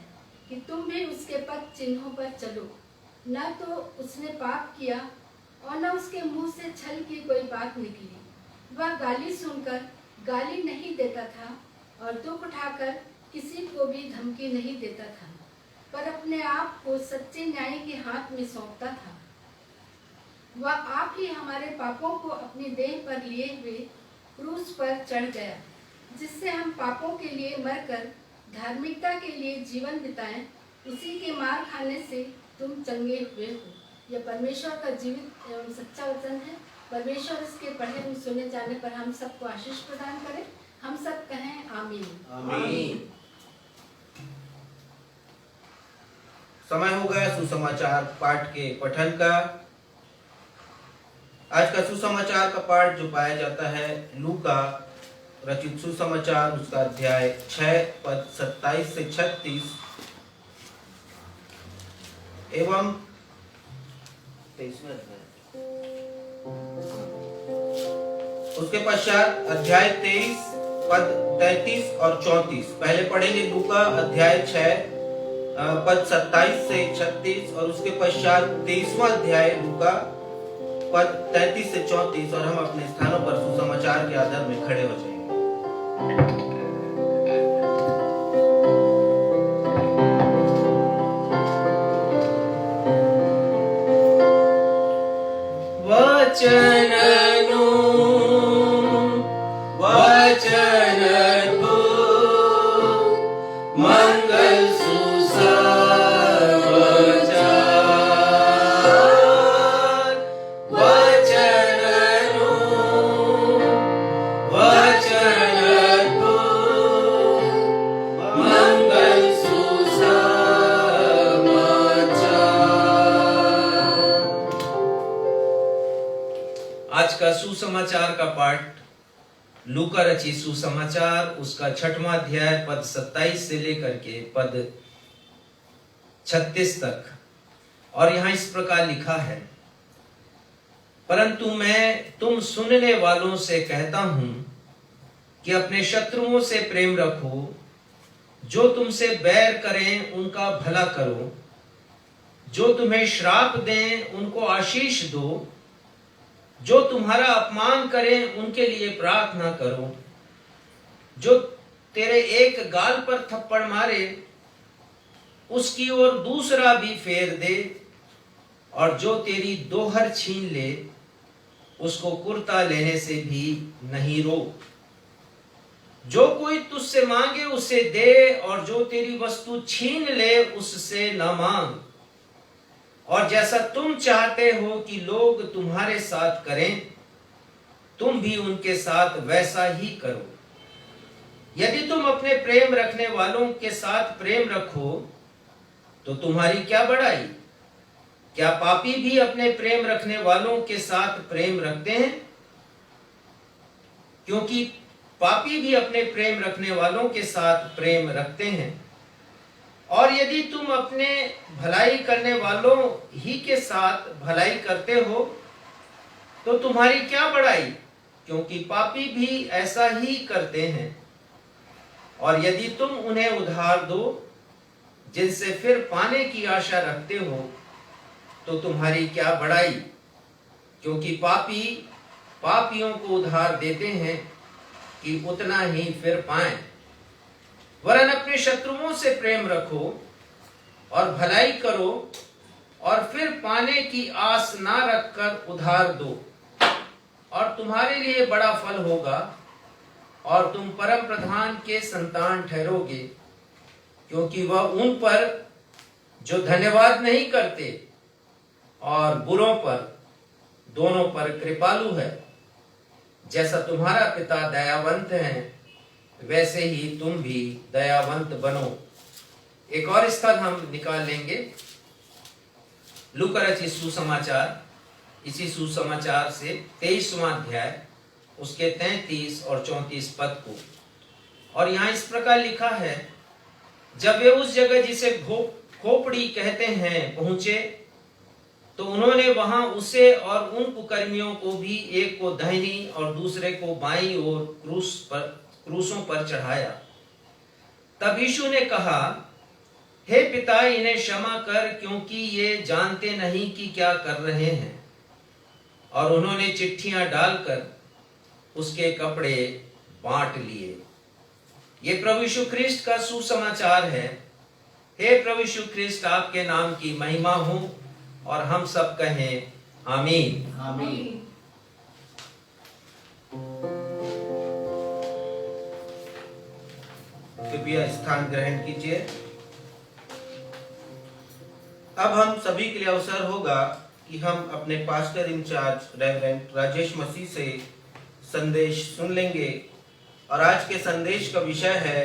कि तुम भी उसके पद चिन्हों पर चलो। न तो उसने पाप किया और न उसके मुंह से छल की कोई बात निकली। वह गाली सुनकर गाली नहीं देता था और दुख उठाकर किसी को भी धमकी नहीं देता था, पर अपने आप को सच्चे न्याय के हाथ में सौंपता था। वह आप ही हमारे पापों को अपनी देह पर लिए हुए क्रूस पर चढ़ गया, जिससे हम पापों के लिए मरकर धार्मिकता के लिए जीवन बिताएं। उसी के मार खाने से तुम चंगे हुए हो। यह परमेश्वर का जीवित एवं सच्चा वचन है। परमेश्वर इसके पढ़े एवं सुने जाने पर हम सबको आशीष प्रदान करें। हम सब कहें आमीन। आमीन। समय हो गया सुसमाचार पाठ के पठन का। आज का सुसमाचार का पाठ जो पाया जाता है लूका रचित सुसमाचार, उसका अध्याय 6 पद 27 से 36 एवं 23वें अध्याय, उसके पश्चात अध्याय 23 पद 33 और 34। पहले पढ़ेंगे लूका अध्याय 6 पद 27 से 36 और उसके पश्चात 23वां अध्याय लूका पद 33 से 34 और हम अपने स्थानों पर सुसमाचार के आधार में खड़े हो जाएंगे। वचननु वचननु मंगल सुसमाचार का पाठ लूका रचित सुसमाचार, उसका 6वां अध्याय पद 27 से लेकर के पद 36 तक। और यहां इस प्रकार लिखा है, परंतु मैं तुम सुनने वालों से कहता हूं कि अपने शत्रुओं से प्रेम रखो, जो तुमसे बैर करें उनका भला करो, जो तुम्हें श्राप दें उनको आशीष दो, जो तुम्हारा अपमान करें उनके लिए प्रार्थना करो, जो तेरे एक गाल पर थप्पड़ मारे उसकी ओर दूसरा भी फेर दे, और जो तेरी दोहर छीन ले उसको कुर्ता लेने से भी नहीं रोक। जो कोई तुझसे मांगे उसे दे, और जो तेरी वस्तु छीन ले उससे न मांग। और जैसा तुम चाहते हो कि लोग तुम्हारे साथ करें, तुम भी उनके साथ वैसा ही करो। यदि तुम अपने प्रेम रखने वालों के साथ प्रेम रखो तो तुम्हारी क्या बड़ाई? क्या पापी भी अपने प्रेम रखने वालों के साथ प्रेम रखते हैं? क्योंकि पापी भी अपने प्रेम रखने वालों के साथ प्रेम रखते हैं। और यदि तुम अपने भलाई करने वालों ही के साथ भलाई करते हो तो तुम्हारी क्या बड़ाई? क्योंकि पापी भी ऐसा ही करते हैं। और यदि तुम उन्हें उधार दो जिनसे फिर पाने की आशा रखते हो तो तुम्हारी क्या बड़ाई? क्योंकि पापी पापियों को उधार देते हैं कि उतना ही फिर पाएं। वरन अपने शत्रुओं से प्रेम रखो और भलाई करो, और फिर पाने की आस ना रखकर उधार दो, और तुम्हारे लिए बड़ा फल होगा और तुम परम प्रधान के संतान ठहरोगे, क्योंकि वह उन पर जो धन्यवाद नहीं करते और बुरों पर दोनों पर कृपालु है। जैसा तुम्हारा पिता दयावंत है, वैसे ही तुम भी दयावंत बनो। एक और स्थल हम निकाल लेंगे, लूका रचित सुसमाचार, इसी सुसमाचार से 23वां अध्याय, उसके 33 और 34 पद को। और यहाँ इस प्रकार लिखा है, जब वे उस जगह जिसे खोपड़ी कहते हैं पहुंचे, तो उन्होंने वहां उसे और उन कुकर्मियों को भी, एक को दाहिनी और दूसरे को बाईं ओर क्रूसों पर चढ़ाया। तब यीशु ने कहा, हे पिता, इन्हें क्षमा कर, क्योंकि ये जानते नहीं कि क्या कर रहे हैं। और उन्होंने चिट्ठियां डालकर उसके कपड़े बांट लिए। ये प्रभु यीशु ख्रिस्त का सुसमाचार है। हे प्रभु यीशु ख्रिस्त, आपके नाम की महिमा हो, और हम सब कहें आमीन। आमीन। कृपया स्थान ग्रहण कीजिए। अब हम सभी के लिए अवसर होगा कि हम अपने पास्टर इंचार्ज रेवरेंड राजेश मसीह से संदेश सुन लेंगे। और आज के संदेश का विषय है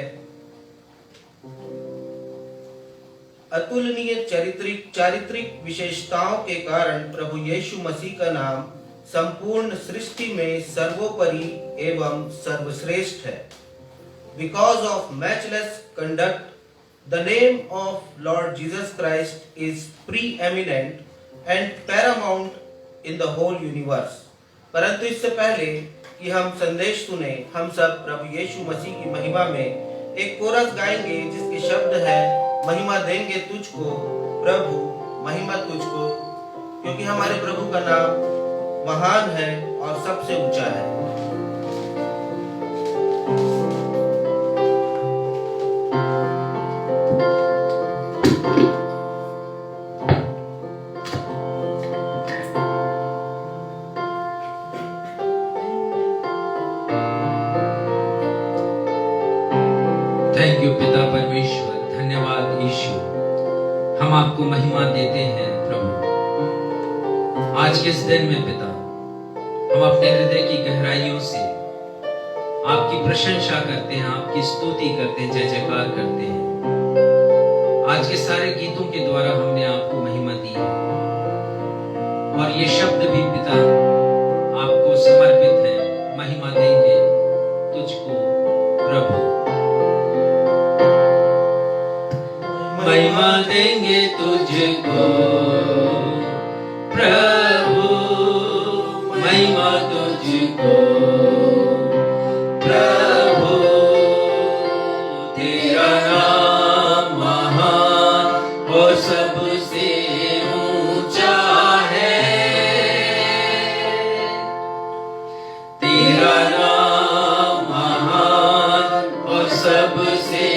अतुलनीय चारित्रिक विशेषताओं के कारण प्रभु यीशु मसीह का नाम संपूर्ण सृष्टि में सर्वोपरि एवं सर्वश्रेष्ठ है। Because of matchless conduct, the name of Lord Jesus Christ is preeminent and paramount in the whole universe. परंतु इससे पहले कि हम संदेश सुने, हम सब प्रभु यीशु मसीह की महिमा में एक कोरस गाएंगे जिसके शब्द है, महिमा देंगे तुझको प्रभु, महिमा तुझको, क्योंकि हमारे प्रभु का नाम महान है और सबसे ऊंचा है। थैंक यू पिता परमेश्वर, धन्यवाद यीशु, हम आपको महिमा देते हैं प्रभु। आज के इस दिन में पिता, हम अपने हृदय की गहराइयों से आपकी प्रशंसा करते हैं, आपकी स्तुति करते हैं, जय जयकार करते हैं। आज के सारे गीतों के द्वारा हमने आपको महिमा दी है, और ये शब्द भी पिता आपको समर्पित है। महिमा देंगे तुझको प्रभु, महिमा देंगे तुझको प्रभु, महिमा तुझको प्रभु, तेरा नाम महान और सबसे ऊंचा है। तेरा नाम महान और सबसे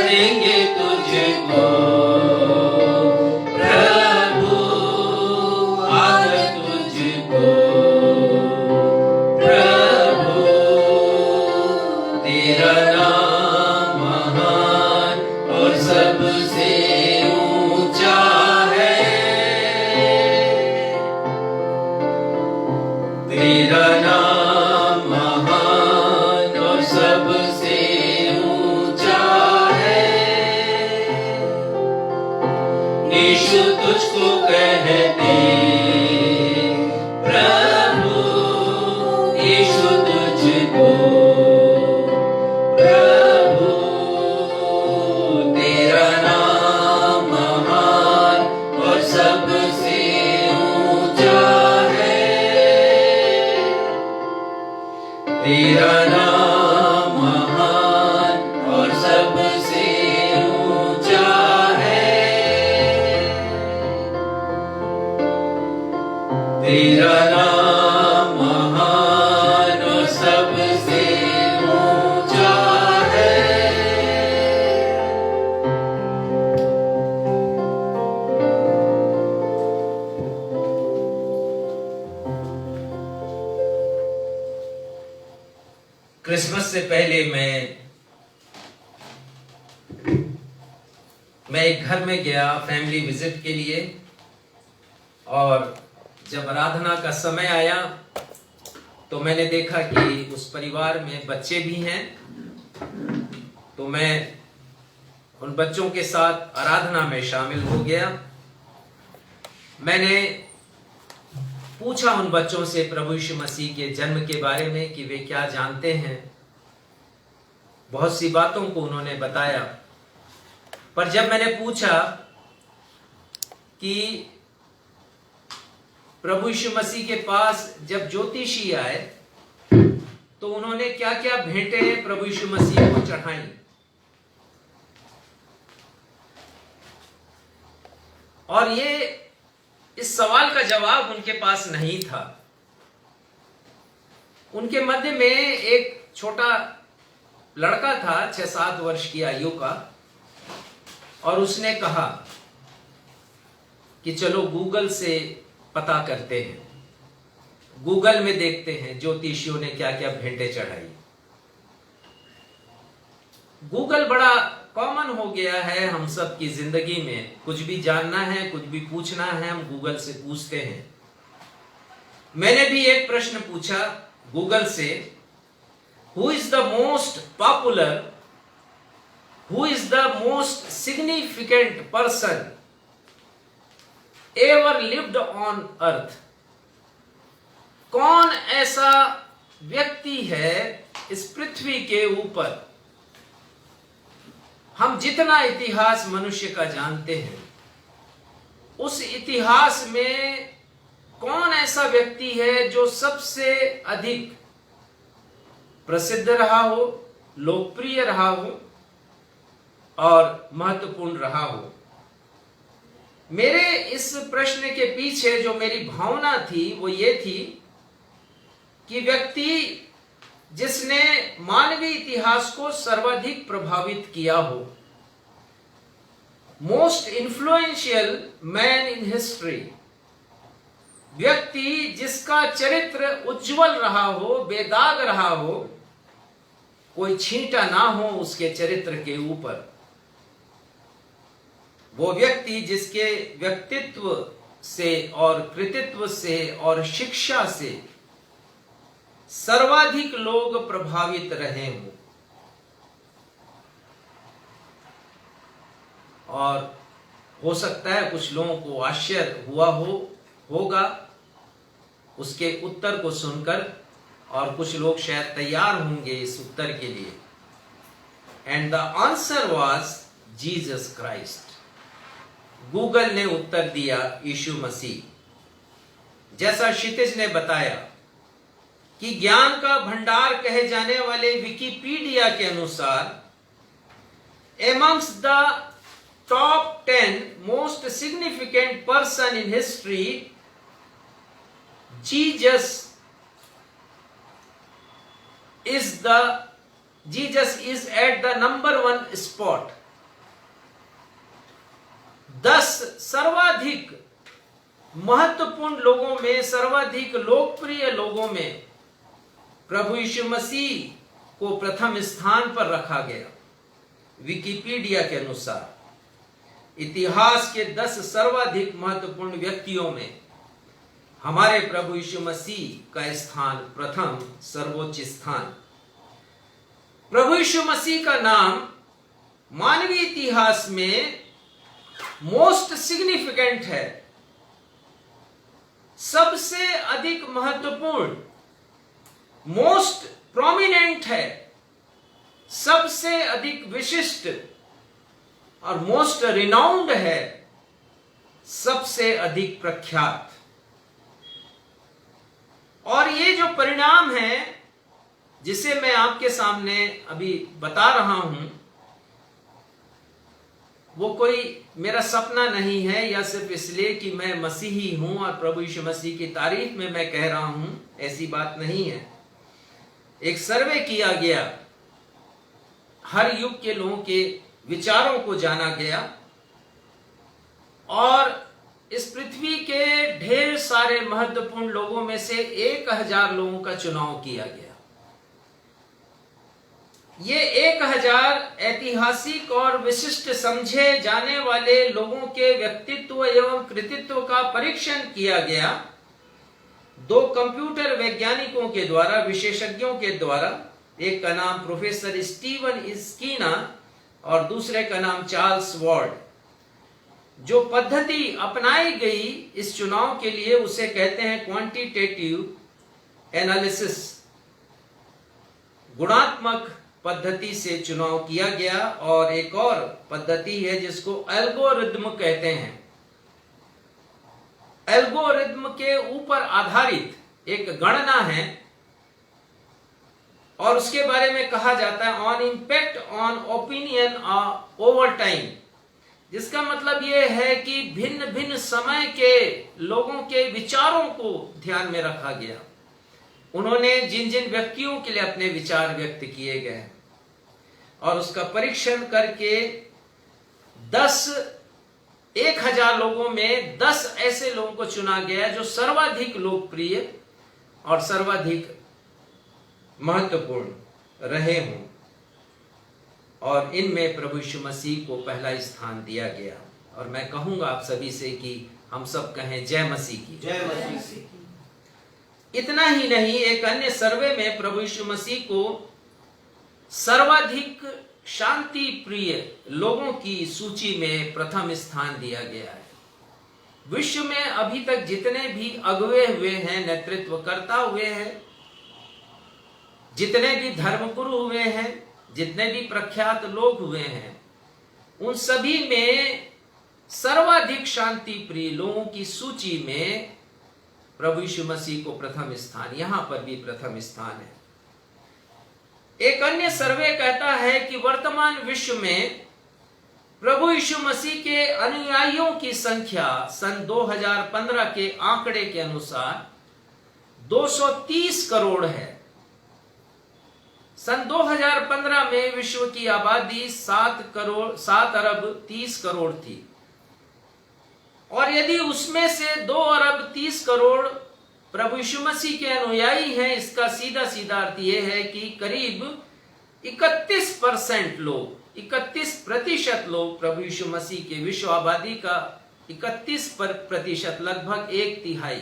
देंगे तुझको प्रभु, आदर तुझको प्रभु, तेरा नाम महान और सबसे ऊंचा है। तेरा नाम महान और सबसे यीशु तुझको कहते प्रभु, यीशु तुझको प्रभु, तेरा नाम महान और सबसे ऊंचा है। तेरा नाम महान और सबसे ऊंचा है। तेरा नाम महान और सबसे ऊंचा है। क्रिसमस से पहले मैं एक घर में गया फैमिली विजिट के लिए, और जब आराधना का समय आया तो मैंने देखा कि उस परिवार में बच्चे भी हैं। तो मैं उन बच्चों के साथ आराधना में शामिल हो गया। मैंने पूछा उन बच्चों से प्रभु यीशु मसीह के जन्म के बारे में कि वे क्या जानते हैं। बहुत सी बातों को उन्होंने बताया, पर जब मैंने पूछा कि प्रभु यीशु मसीह के पास जब ज्योतिषी आए तो उन्होंने क्या क्या भेंटें प्रभु यीशु मसीह को चढ़ाई, और ये इस सवाल का जवाब उनके पास नहीं था। उनके मध्य में एक छोटा लड़का था 6-7 वर्ष की आयु का, और उसने कहा कि चलो गूगल से पता करते हैं, गूगल में देखते हैं ज्योतिषियों ने क्या क्या भेंटें चढ़ाई। गूगल बड़ा कॉमन हो गया है हम सब की जिंदगी में। कुछ भी जानना है, कुछ भी पूछना है, हम गूगल से पूछते हैं। मैंने भी एक प्रश्न पूछा गूगल से, who is the most popular, who is the most significant person ever lived on earth. कौन ऐसा व्यक्ति है इस पृथ्वी के ऊपर, हम जितना इतिहास मनुष्य का जानते हैं उस इतिहास में कौन ऐसा व्यक्ति है जो सबसे अधिक प्रसिद्ध रहा हो, लोकप्रिय रहा हो और महत्वपूर्ण रहा हो। मेरे इस प्रश्न के पीछे जो मेरी भावना थी वो ये थी कि व्यक्ति जिसने मानवीय इतिहास को सर्वाधिक प्रभावित किया हो, most influential man in history, व्यक्ति जिसका चरित्र उज्जवल रहा हो, बेदाग रहा हो, कोई छींटा ना हो उसके चरित्र के ऊपर, वो व्यक्ति जिसके व्यक्तित्व से और कृतित्व से और शिक्षा से सर्वाधिक लोग प्रभावित रहे हों। और हो सकता है कुछ लोगों को आश्चर्य हुआ होगा उसके उत्तर को सुनकर, और कुछ लोग शायद तैयार होंगे इस उत्तर के लिए। And the answer was Jesus Christ. Google ने उत्तर दिया यीशु मसीह। जैसा क्षितिज ने बताया कि ज्ञान का भंडार कहे जाने वाले विकिपीडिया के अनुसार amongst the top 10 most significant person in history, Jesus is at the number 1 spot। 10 सर्वाधिक महत्वपूर्ण लोगों में, सर्वाधिक लोकप्रिय लोगों में प्रभु यीशु मसीह को प्रथम स्थान पर रखा गया विकिपीडिया के अनुसार। इतिहास के 10 सर्वाधिक महत्वपूर्ण व्यक्तियों में हमारे प्रभु यीशु मसीह का स्थान प्रथम, सर्वोच्च स्थान। प्रभु यीशु मसीह का नाम मानवीय इतिहास में मोस्ट सिग्निफिकेंट है, सबसे अधिक महत्वपूर्ण, मोस्ट प्रोमिनेंट है, सबसे अधिक विशिष्ट और मोस्ट रिनाउंड है, सबसे अधिक प्रख्यात। और ये जो परिणाम है जिसे मैं आपके सामने अभी बता रहा हूं, वो कोई मेरा सपना नहीं है या सिर्फ इसलिए कि मैं मसीही हूं और प्रभु यीशु मसीह की तारीफ में मैं कह रहा हूं, ऐसी बात नहीं है। एक सर्वे किया गया, हर युग के लोगों के विचारों को जाना गया और इस पृथ्वी के ढेर सारे महत्वपूर्ण लोगों में से 1000 लोगों का चुनाव किया गया। ये 1000 ऐतिहासिक और विशिष्ट समझे जाने वाले लोगों के व्यक्तित्व एवं कृतित्व का परीक्षण किया गया 2 कंप्यूटर वैज्ञानिकों के द्वारा, विशेषज्ञों के द्वारा। एक का नाम प्रोफेसर स्टीवन स्कीनर और दूसरे का नाम चार्ल्स वार्ड। जो पद्धति अपनाई गई इस चुनाव के लिए उसे कहते हैं क्वांटिटेटिव एनालिसिस। गुणात्मक पद्धति से चुनाव किया गया। और एक और पद्धति है जिसको एल्गोरिथम कहते हैं। एल्गोरिथम के ऊपर आधारित एक गणना है और उसके बारे में कहा जाता है on impact on opinion over time, जिसका मतलब यह है कि भिन्न भिन्न समय के लोगों के विचारों को ध्यान में रखा गया। उन्होंने जिन जिन व्यक्तियों के लिए अपने विचार व्यक्त किए गए और उसका परीक्षण करके 1000 लोगों में 10 ऐसे लोगों को चुना गया जो सर्वाधिक लोकप्रिय और सर्वाधिक महत्वपूर्ण रहे हों, और इनमें प्रभु यीशु मसीह को पहला स्थान दिया गया। और मैं कहूंगा आप सभी से कि हम सब कहें जय मसीह की। जय मसीह। इतना ही नहीं, एक अन्य सर्वे में प्रभु यीशु मसीह को सर्वाधिक शांति प्रिय लोगों की सूची में प्रथम स्थान दिया गया है। विश्व में अभी तक जितने भी अगुवे हुए हैं, नेतृत्वकर्ता हुए हैं, जितने भी धर्मगुरु हुए हैं, जितने भी प्रख्यात लोग हुए हैं, उन सभी में सर्वाधिक शांति प्रिय लोगों की सूची में प्रभु यीशु मसीह को प्रथम स्थान, यहां पर भी प्रथम स्थान है। एक अन्य सर्वे कहता है कि वर्तमान विश्व में प्रभु यीशु मसीह के अनुयायियों की संख्या सन 2015 के आंकड़े के अनुसार 230 करोड़ है। सन 2015 में विश्व की आबादी 7 अरब 30 करोड़ थी, और यदि उसमें से 2 अरब 30 करोड़ प्रभु यीशु मसीह के अनुयायी हैं, इसका सीधा सीधा अर्थ यह है कि करीब 31% लोग, 31% लोग प्रभु यीशु मसीह के विश्व आबादी का 31%, लगभग 1/3,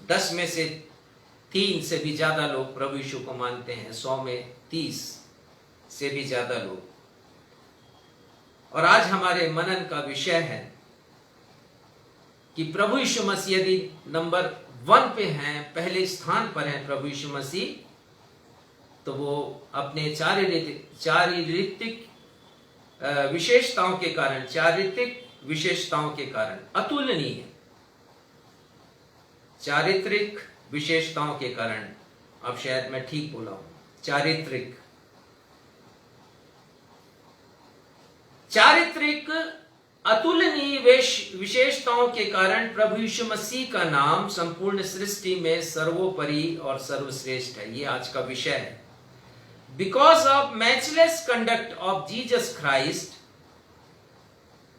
10 में से 3 से भी ज्यादा लोग प्रभु यीशु को मानते हैं, 100 में 30 से भी ज्यादा लोग। और आज हमारे मनन का विषय है कि प्रभु यीशु मसीह यदि नंबर 1 पे हैं, पहले स्थान पर हैं प्रभु यीशु मसीह, तो वो अपने चारित्रिक विशेषताओं के कारण, चारित्रिक विशेषताओं के कारण अतुलनीय है। चारित्रिक विशेषताओं के कारण, अब शायद मैं ठीक बोला हूं, चारित्रिक अतुलनीय विशेषताओं के कारण प्रभु यीशु मसीह का नाम संपूर्ण सृष्टि में सर्वोपरि और सर्वश्रेष्ठ है। ये आज का विषय है। Because of matchless conduct of Jesus Christ,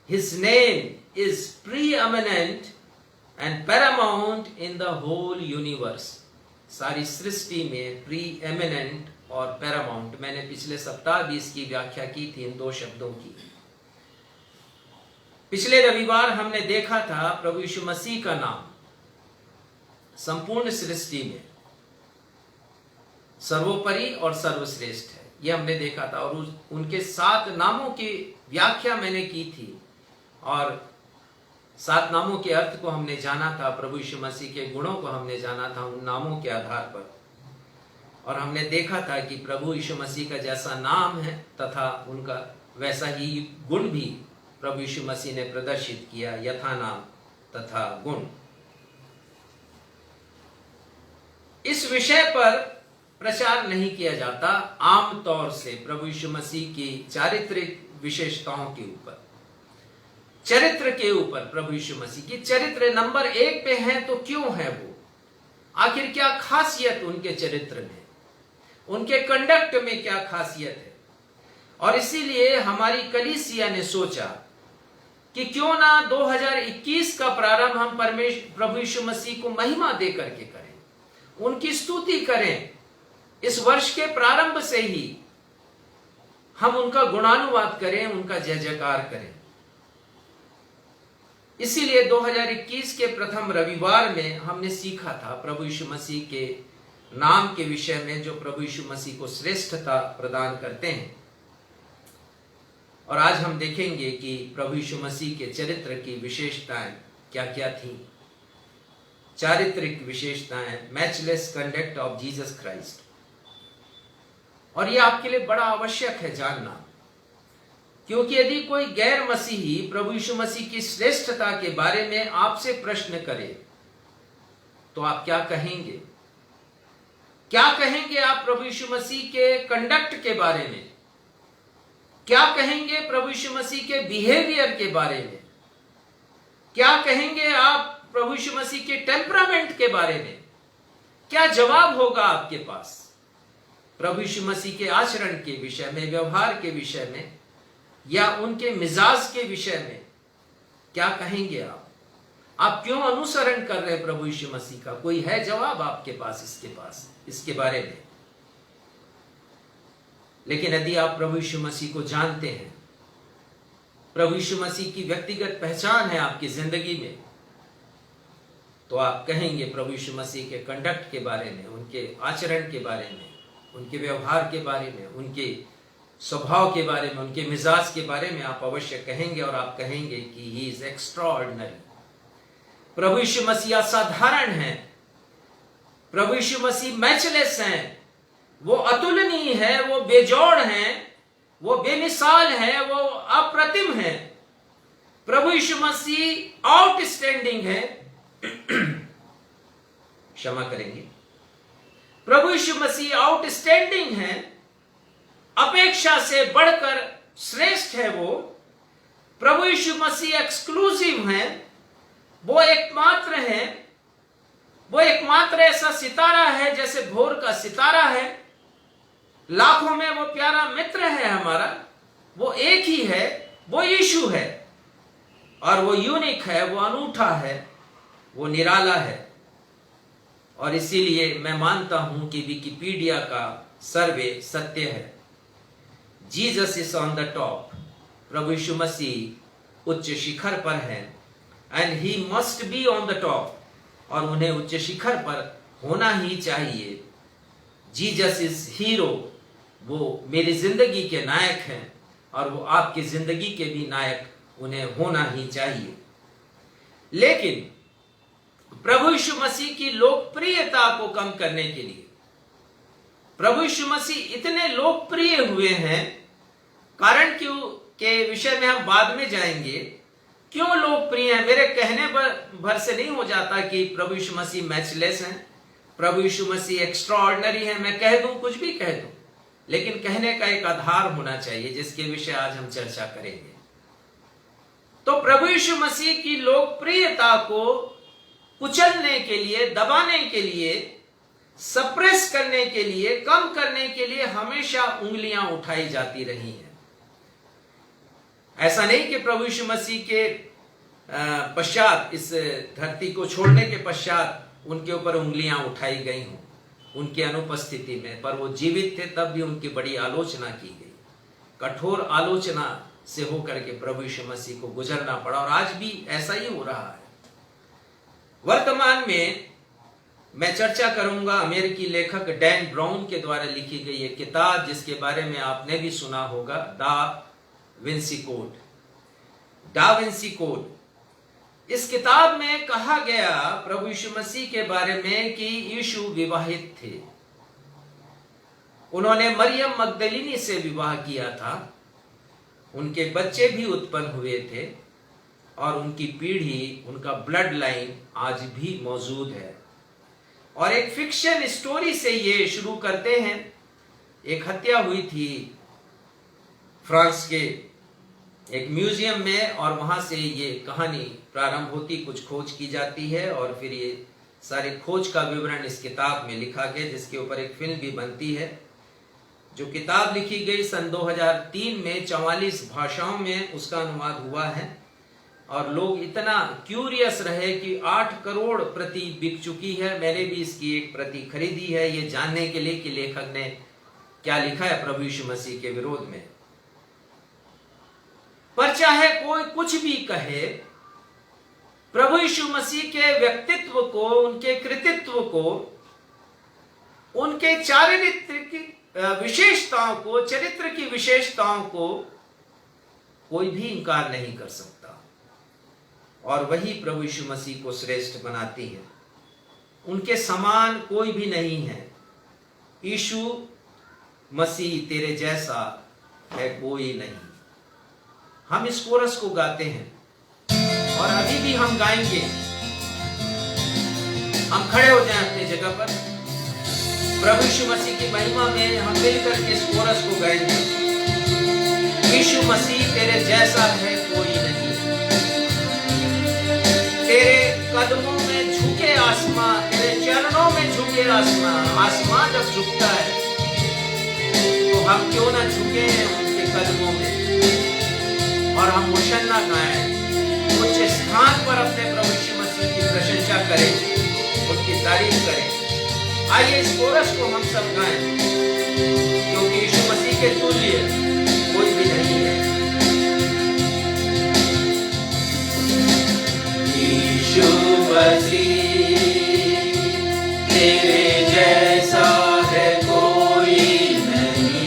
his name is preeminent and paramount in the whole universe. सारी सृष्टि में प्रीएमिनेंट और पैरामाउंट, मैंने पिछले सप्ताह भी इसकी व्याख्या की थी इन 2 शब्दों की। पिछले रविवार हमने देखा था प्रभु यीशु मसीह का नाम संपूर्ण सृष्टि में सर्वोपरि और सर्वश्रेष्ठ है, यह हमने देखा था। और उनके 7 नामों की व्याख्या मैंने की थी और 7 नामों के अर्थ को हमने जाना था, प्रभु यीशु मसीह के गुणों को हमने जाना था उन नामों के आधार पर। और हमने देखा था कि प्रभु यीशु मसीह का जैसा नाम है तथा उनका वैसा ही गुण भी प्रभु यीशु मसीह ने प्रदर्शित किया, यथा नाम तथा गुण। इस विषय पर प्रचार नहीं किया जाता आमतौर से प्रभु यीशु मसीह की चारित्रिक विशेषताओं के ऊपर, चरित्र के ऊपर। प्रभु यीशु मसीह की चरित्र नंबर 1 पे है, तो क्यों है वो? आखिर क्या खासियत उनके चरित्र में, उनके कंडक्ट में क्या खासियत है? और इसीलिए हमारी कलीसिया ने सोचा कि क्यों ना 2021 का प्रारंभ हम प्रभु यीशु मसीह को महिमा दे करके करें, उनकी स्तुति करें, इस वर्ष के प्रारंभ से ही हम उनका गुणानुवाद करें, उनका जय जयकार करें। इसीलिए 2021 के प्रथम रविवार में हमने सीखा था प्रभु यीशु मसीह के नाम के विषय में, जो प्रभु यीशु मसीह को श्रेष्ठता प्रदान करते हैं। और आज हम देखेंगे कि प्रभु यीशु मसीह के चरित्र की विशेषताएं क्या क्या थी। चारित्रिक विशेषताएं, matchless conduct of Jesus Christ. और यह आपके लिए बड़ा आवश्यक है जानना, क्योंकि यदि कोई गैर मसीही प्रभु यीशु मसीह की श्रेष्ठता के बारे में आपसे प्रश्न करे तो आप क्या कहेंगे? क्या कहेंगे आप प्रभु यीशु मसीह के कंडक्ट के बारे में? क्या कहेंगे प्रभु यीशु मसीह के बिहेवियर के बारे में? क्या कहेंगे आप प्रभु यीशु मसीह के टेम्परामेंट के बारे में? क्या जवाब होगा आपके पास प्रभु यीशु मसीह के आचरण के विषय में, व्यवहार के विषय में, या उनके मिजाज के विषय में? क्या कहेंगे आप क्यों अनुसरण कर रहे हैं प्रभु यीशु मसीह का? कोई है जवाब आपके पास इसके बारे में? लेकिन यदि आप प्रभु यीशु मसीह को जानते हैं, प्रभु यीशु मसीह की व्यक्तिगत पहचान है आपकी जिंदगी में, तो आप कहेंगे प्रभु यीशु मसीह के कंडक्ट के बारे में, उनके आचरण के बारे में, उनके व्यवहार के बारे में, उनके स्वभाव के बारे में, उनके मिजाज के बारे में आप अवश्य कहेंगे। और आप कहेंगे कि ही इज एक्स्ट्राऑर्डिनरी। प्रभु यीशु मसीह असाधारण है, प्रभु यीशु मसीह मैचलेस हैं, वो अतुलनीय है, वो बेजोड़ हैं, वो बेमिसाल है, वो अप्रतिम है। प्रभु यीशु मसीह आउटस्टैंडिंग है। क्षमा करेंगे, प्रभु यीशु मसीह आउटस्टैंडिंग है, अपेक्षा से बढ़कर श्रेष्ठ है। वो प्रभु यीशु मसीह एक्सक्लूसिव है, वो एकमात्र है, वो एकमात्र ऐसा सितारा है जैसे भोर का सितारा है, लाखों में वो प्यारा मित्र है हमारा। वो एक ही है, वो यीशु है, और वो यूनिक है, वो अनूठा है, वो निराला है। और इसीलिए मैं मानता हूं कि विकिपीडिया का सर्वे सत्य है। Jesus is on the top. प्रभु यीशु मसीह उच्च शिखर पर है, and he must be on the top, और उन्हें उच्च शिखर पर होना ही चाहिए। Jesus is hero. वो मेरी जिंदगी के नायक हैं, और वो आपकी जिंदगी के भी नायक उन्हें होना ही चाहिए। लेकिन प्रभु यीशु मसीह की लोकप्रियता को कम करने के लिए, प्रभु यीशु मसीह इतने लोकप्रिय हुए हैं, कारण क्यों के विषय में हम बाद में जाएंगे। क्यों लोकप्रिय हैं? मेरे कहने भर से नहीं हो जाता कि प्रभु यीशु मसीह मैचलेस हैं, प्रभु यीशु मसीह एक्स्ट्राऑर्डिनरी है। मैं कह दूं, कुछ भी कह दूं, लेकिन कहने का एक आधार होना चाहिए, जिसके विषय आज हम चर्चा करेंगे। तो प्रभु यीशु मसीह की लोकप्रियता को कुचलने के लिए, दबाने के लिए, सप्रेस करने के लिए, कम करने के लिए हमेशा उंगलियां उठाई जाती रही हैं। ऐसा नहीं कि प्रभु यीशु मसीह के पश्चात, इस धरती को छोड़ने के पश्चात उनके ऊपर उंगलियां उठाई गई हों उनकी अनुपस्थिति में, पर वो जीवित थे तब भी उनकी बड़ी आलोचना की गई। कठोर आलोचना से होकर के प्रभु यीशु मसीह को गुजरना पड़ा, और आज भी ऐसा ही हो रहा है। वर्तमान में मैं चर्चा करूंगा अमेरिकी लेखक डैन ब्राउन के द्वारा लिखी गई एक किताब, जिसके बारे में आपने भी सुना होगा, da Vinci code. Da Vinci code. इस किताब में कहा गया प्रभु यीशु मसीह के बारे में कि यीशु विवाहित थे। उन्होंने मरियम मगदलिनी से विवाह किया था, उनके बच्चे भी उत्पन्न हुए थे, और उनकी पीढ़ी, उनका ब्लड लाइन आज भी मौजूद है। और एक फिक्शन स्टोरी से ये शुरू करते हैं। एक हत्या हुई थी फ्रांस के एक म्यूजियम में, और वहां से ये कहानी प्रारंभ होती, कुछ खोज की जाती है, और फिर ये सारे खोज का विवरण इस किताब में लिखा गया, जिसके ऊपर एक फिल्म भी बनती है। जो किताब लिखी गई सन 2003 में 44 भाषाओं में उसका अनुवाद हुआ है, और लोग इतना क्यूरियस रहे कि 8 करोड़ प्रति बिक चुकी है। मैंने भी इसकी एक प्रति खरीदी है, ये जानने के लिए कि लेखक ने क्या लिखा है प्रभु यीशु मसीह के विरोध में। पर चाहे कोई कुछ भी कहे, प्रभु यीशु मसीह के व्यक्तित्व को, उनके कृतित्व को, उनके चारित्रिक विशेषताओं को, चरित्र की विशेषताओं को कोई भी इंकार नहीं कर सकता। और वही प्रभु यीशु मसीह को श्रेष्ठ बनाती है। उनके समान कोई भी नहीं है। यीशु मसीह तेरे जैसा है कोई नहीं। हम इस कोरस को गाते हैं और अभी भी हम गाएंगे। हम खड़े हो जाएं अपनी जगह पर, प्रभु यीशु मसीह की महिमा में हम मिलकर के इस कोरस को गाएंगे। यीशु मसीह तेरे जैसा है कोई नहीं। तेरे कदमों में झुके आसमां, तेरे चरणों में झुके आसमां। आसमां जब झुकता है तो हम क्यों ना झुके उनके कदमों में और हम होशन्ना गाएं, उच्च स्थान पर अपने प्रभु यीशु मसीह की प्रशंसा करें, उनकी तारीफ करें। आइए इस कोरस को हम सब गाएं, क्योंकि यीशु मसीह के तुल्य कोई भी नहीं है। यीशु मसीह तेरे जैसा है कोई नहीं।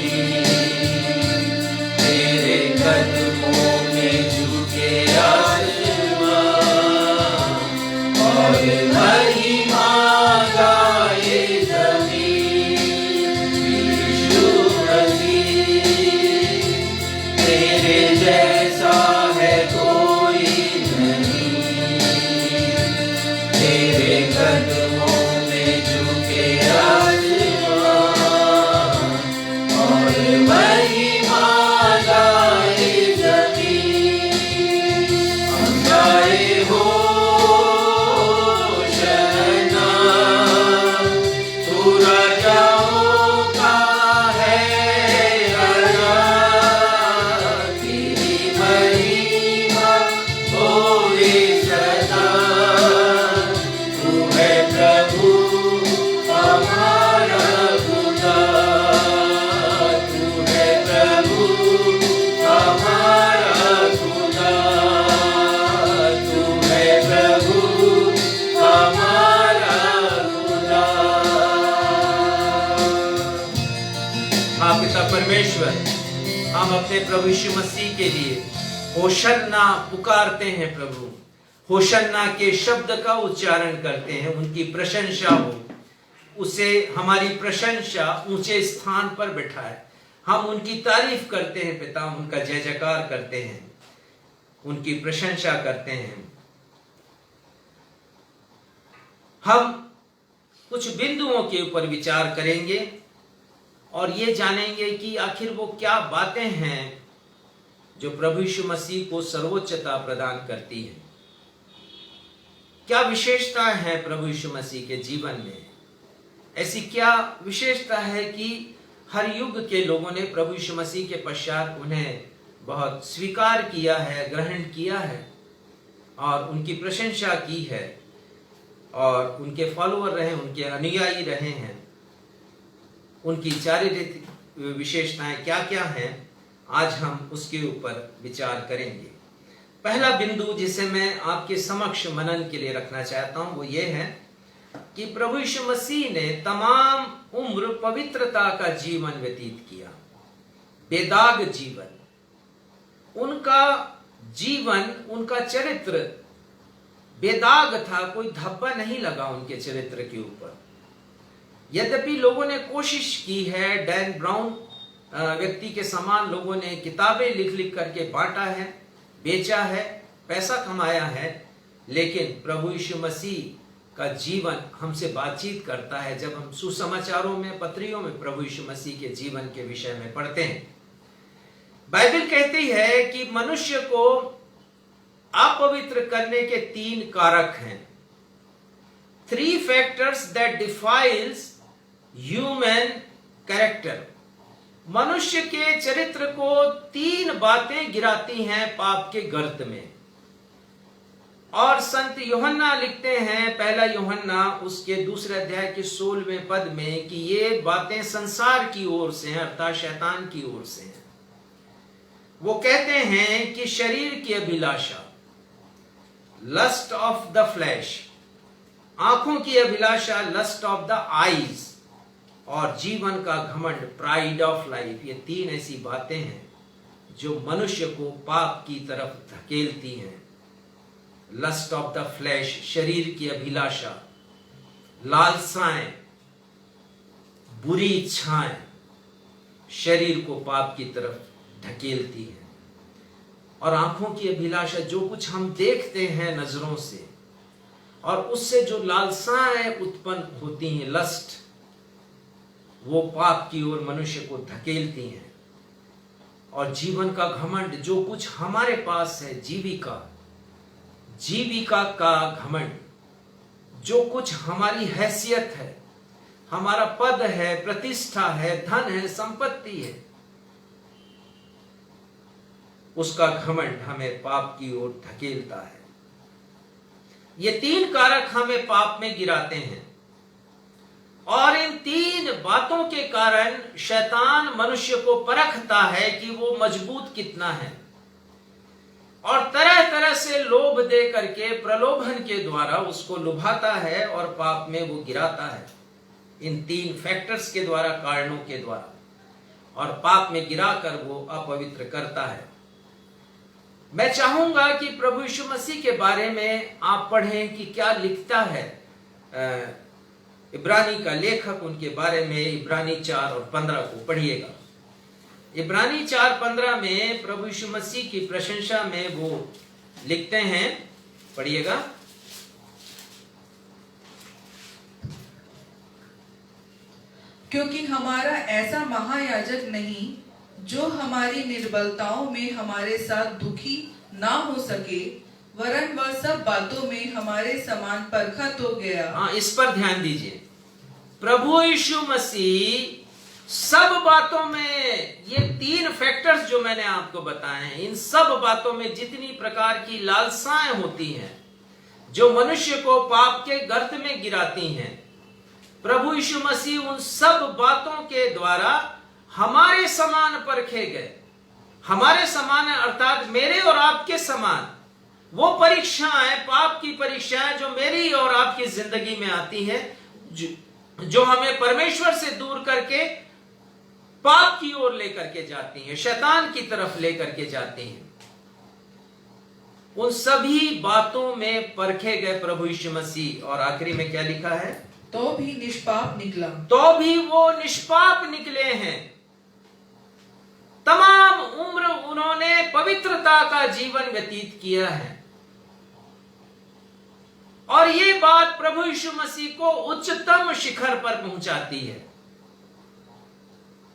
तेरे कदमों में झुके आसमां और महिमा गाए ज़मीन। यीशु मसीह तेरे जैसा है कोई नहीं। तेरे कदमों में झुके आसमां और महिमा गाए ज़मीन। हम गाए होशन्ना, तू राजाओं का है राजा। तेरी महिमा होए सदा। तू है प्रभु हमारा खुदा। तू है प्रभु हमारा खुदा। तू है प्रभु हमारा खुदा। हाँ पिता परमेश्वर, हम अपने प्रभु यीशु मसीह के लिए होशन्ना पुकारते हैं। प्रभु होशन्ना के शब्द का उच्चारण करते हैं, उनकी प्रशंसा हो, उसे हमारी प्रशंसा ऊंचे स्थान पर बिठाए। हम उनकी तारीफ करते हैं पिता, उनका जय जयकार करते हैं, उनकी प्रशंसा करते हैं। हम कुछ बिंदुओं के ऊपर विचार करेंगे और ये जानेंगे कि आखिर वो क्या बातें हैं जो प्रभु यीशु मसीह को सर्वोच्चता प्रदान करती है। क्या विशेषता है प्रभु यीशु मसीह के जीवन में? ऐसी क्या विशेषता है कि हर युग के लोगों ने प्रभु यीशु मसीह के पश्चात उन्हें बहुत स्वीकार किया है, ग्रहण किया है और उनकी प्रशंसा की है और उनके फॉलोअर रहे, उनके अनुयायी रहे हैं। उनकी चारित्रिक विशेषताएं क्या क्या हैं, आज हम उसके ऊपर विचार करेंगे। पहला बिंदु जिसे मैं आपके समक्ष मनन के लिए रखना चाहता हूं वो ये है कि प्रभु यीशु मसीह ने तमाम उम्र पवित्रता का जीवन व्यतीत किया, बेदाग जीवन। उनका जीवन, उनका चरित्र बेदाग था, कोई धब्बा नहीं लगा उनके चरित्र के ऊपर। यद्यपि लोगों ने कोशिश की है, डैन ब्राउन व्यक्ति के समान लोगों ने किताबें लिख लिख करके बांटा है, बेचा है, पैसा कमाया है, लेकिन प्रभु यीशु मसीह का जीवन हमसे बातचीत करता है। जब हम सुसमाचारों में, पत्रियों में प्रभु यीशु मसीह के जीवन के विषय में पढ़ते हैं, बाइबल कहती है कि मनुष्य को अपवित्र करने के 3 कारक हैं। 3 factors that defiles human character। मनुष्य के चरित्र को 3 बातें गिराती हैं पाप के गर्त में। और संत यूहन्ना लिखते हैं, पहला यूहन्ना उसके दूसरे अध्याय के 16वें पद में, कि ये बातें संसार की ओर से हैं, अर्थात शैतान की ओर से हैं। वो कहते हैं कि शरीर की अभिलाषा, लस्ट ऑफ द फ्लैश, आंखों की अभिलाषा, लस्ट ऑफ द आईज, और जीवन का घमंड, प्राइड ऑफ लाइफ, ये तीन ऐसी बातें हैं जो मनुष्य को पाप की तरफ धकेलती हैं। लस्ट ऑफ द फ्लैश, शरीर की अभिलाषा, लालसाएं, बुरी इच्छाएं शरीर को पाप की तरफ धकेलती हैं। और आंखों की अभिलाषा, जो कुछ हम देखते हैं नजरों से और उससे जो लालसाएं उत्पन्न होती हैं, लस्ट, वो पाप की ओर मनुष्य को धकेलती हैं। और जीवन का घमंड, जो कुछ हमारे पास है, जीविका का घमंड, जो कुछ हमारी हैसियत है, हमारा पद है, प्रतिष्ठा है, धन है, संपत्ति है, उसका घमंड हमें पाप की ओर धकेलता है। ये तीन कारक हमें पाप में गिराते हैं। और इन तीन बातों के कारण शैतान मनुष्य को परखता है कि वो मजबूत कितना है, और तरह तरह से लोभ दे करके, प्रलोभन के द्वारा उसको लुभाता है और पाप में वो गिराता है, इन तीन फैक्टर्स के द्वारा, कारणों के द्वारा, और पाप में गिराकर वो अपवित्र करता है। मैं चाहूंगा कि प्रभु यीशु मसीह के बारे में आप पढ़ें कि क्या लिखता है इब्रानी का लेखक उनके बारे में। इब्रानी 4 और 15 को पढ़िएगा। इब्रानी 4:15 में प्रभु यीशु मसीह की प्रशंसा में वो लिखते हैं, पढ़िएगा। क्योंकि हमारा ऐसा महायाजक नहीं जो हमारी निर्बलताओं में हमारे साथ दुखी ना हो सके, वरन वह सब बातों में हमारे समान परखा तो गया। हाँ, इस पर ध्यान दीजिए। प्रभु यीशु मसीह सब बातों में, ये तीन फैक्टर्स जो मैंने आपको बताए हैं, इन सब बातों में जितनी प्रकार की लालसाएं होती हैं जो मनुष्य को पाप के गर्त में गिराती हैं, प्रभु यीशु मसीह उन सब बातों के द्वारा हमारे समान परखे गए। हमारे समान अर्थात मेरे और आपके समान वो परीक्षाएं, पाप की परीक्षाएं जो मेरी और आपकी जिंदगी में आती है, जो हमें परमेश्वर से दूर करके पाप की ओर लेकर के जाती हैं, शैतान की तरफ लेकर के जाती हैं। उन सभी बातों में परखे गए प्रभु यीशु मसीह। और आखिरी में क्या लिखा है? तो भी निष्पाप निकला। तो भी वो निष्पाप निकले हैं। तमाम उम्र उन्होंने पवित्रता का जीवन व्यतीत किया है। और ये बात प्रभु यीशु मसीह को उच्चतम शिखर पर पहुंचाती है।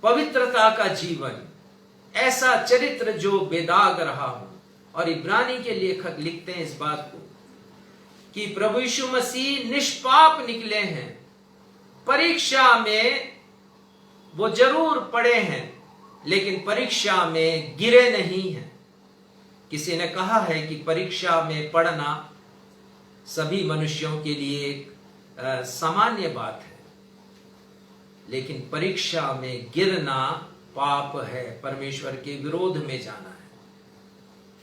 पवित्रता का जीवन, ऐसा चरित्र जो बेदाग रहा हो। और इब्रानी के लेखक लिखते हैं इस बात को कि प्रभु यीशु मसीह निष्पाप निकले हैं। परीक्षा में वो जरूर पड़े हैं, लेकिन परीक्षा में गिरे नहीं हैं। किसी ने कहा है कि परीक्षा में पढ़ना सभी मनुष्यों के लिए एक सामान्य बात है, लेकिन परीक्षा में गिरना पाप है, परमेश्वर के विरोध में जाना है।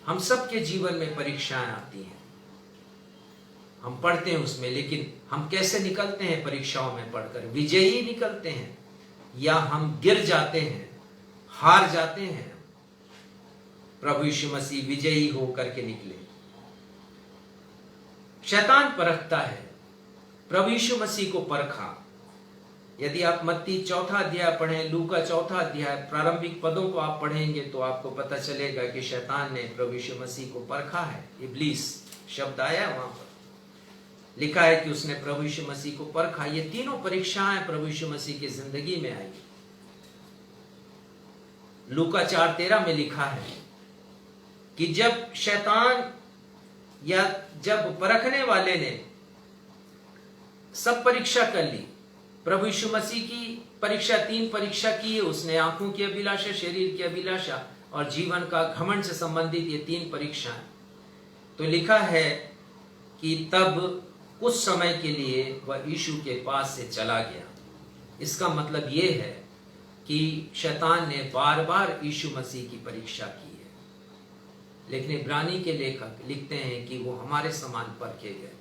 हम सबके जीवन में परीक्षाएं आती हैं, हम पढ़ते हैं उसमें, लेकिन हम कैसे निकलते हैं परीक्षाओं में पढ़कर? विजयी निकलते हैं या हम गिर जाते हैं, हार जाते हैं? प्रभु यीशु मसीह विजयी होकर के निकले। शैतान परखता है, प्रभु यीशु मसीह को परखा। यदि आप मत्ती 4 अध्याय पढ़ें, लूका 4 अध्याय, प्रारंभिक पदों को आप पढ़ेंगे तो आपको पता चलेगा कि शैतान ने प्रभु यीशु मसीह को परखा है। इब्लीस शब्द आया वहां पर, लिखा है कि उसने प्रभु यीशु मसीह को परखा। ये तीनों परीक्षाएं प्रभु यीशु मसीह की जिंदगी में आई। लूका 4:13 में लिखा है कि जब शैतान या जब परखने वाले ने सब परीक्षा कर ली, प्रभु यीशु मसीह की परीक्षा, 3 परीक्षा की है उसने। आंखों की अभिलाषा, शरीर की अभिलाषा और जीवन का घमंड से संबंधित ये 3 परीक्षाएं। तो लिखा है कि तब कुछ समय के लिए वह यीशु के पास से चला गया। इसका मतलब ये है कि शैतान ने बार बार यीशु मसीह की परीक्षा की है, लेकिन इब्रानी के लेखक लिखते हैं कि वो हमारे समान परखे गए,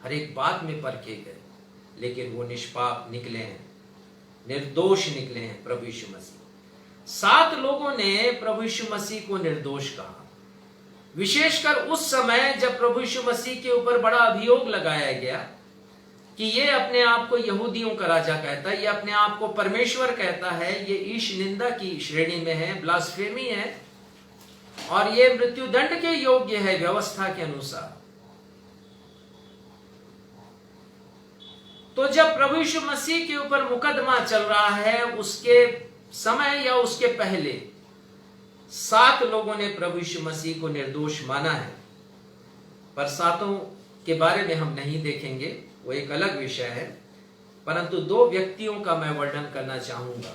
हर एक बात में परखे गए, लेकिन वो निष्पाप निकले हैं, निर्दोष निकले हैं प्रभु यीशु मसीह। 7 लोगों ने प्रभु यीशु मसीह को निर्दोष कहा, विशेषकर उस समय जब प्रभु यीशु मसीह के ऊपर बड़ा अभियोग लगाया गया कि ये अपने आप को यहूदियों का राजा कहता है, ये अपने आप को परमेश्वर कहता है, ये ईश निंदा की श्रेणी में है, ब्लास्फेमी है, और ये मृत्युदंड के योग्य है व्यवस्था के अनुसार। तो जब प्रभु यीशु मसीह के ऊपर मुकदमा चल रहा है, उसके समय या उसके पहले 7 लोगों ने प्रभु यीशु मसीह को निर्दोष माना है, पर 7 के बारे में हम नहीं देखेंगे, वो एक अलग विषय है। परंतु 2 व्यक्तियों का मैं वर्णन करना चाहूंगा।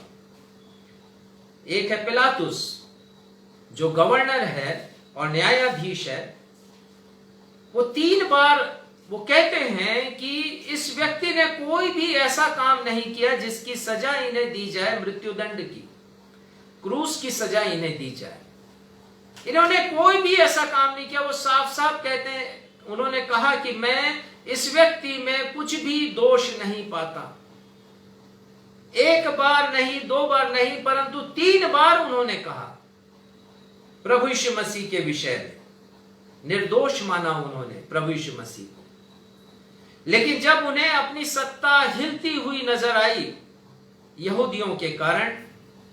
एक है पिलातुस, जो गवर्नर है और न्यायाधीश है। वो 3 बार वो कहते हैं कि इस व्यक्ति ने कोई भी ऐसा काम नहीं किया जिसकी सजा इन्हें दी जाए, मृत्युदंड की, क्रूस की सजा इन्हें दी जाए। इन्होंने कोई भी ऐसा काम नहीं किया। वो साफ साफ कहते हैं, उन्होंने कहा कि मैं इस व्यक्ति में कुछ भी दोष नहीं पाता। 1 बार नहीं, 2 बार नहीं, परंतु 3 बार उन्होंने कहा प्रभु यीशु मसीह के विषय में, निर्दोष माना उन्होंने प्रभु यीशु मसीह को। लेकिन जब उन्हें अपनी सत्ता हिलती हुई नजर आई यहूदियों के कारण,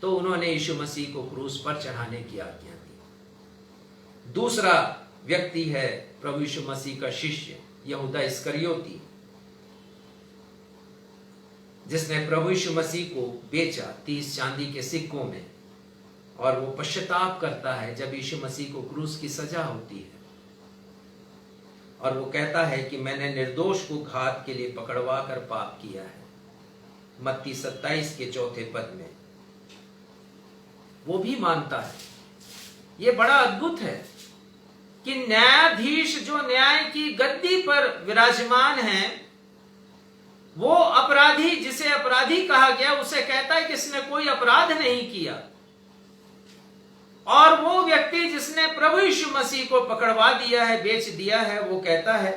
तो उन्होंने यीशु मसीह को क्रूस पर चढ़ाने की आज्ञा दी। दूसरा व्यक्ति है प्रभु यीशु मसीह का शिष्य यहूदा इस्करियोती, जिसने प्रभु यीशु मसीह को बेचा 30 चांदी के सिक्कों में, और वो पश्चाताप करता है जब यीशु मसीह को क्रूस की सजा होती है, और वो कहता है कि मैंने निर्दोष को घात के लिए पकड़वा कर पाप किया है। मत्ती 27 के 4 पद में वो भी मानता है। ये बड़ा अद्भुत है कि न्यायाधीश जो न्याय की गद्दी पर विराजमान है, वो अपराधी, जिसे अपराधी कहा गया, उसे कहता है कि इसने कोई अपराध नहीं किया। और वो व्यक्ति जिसने प्रभु यीशु मसीह को पकड़वा दिया है, बेच दिया है, वो कहता है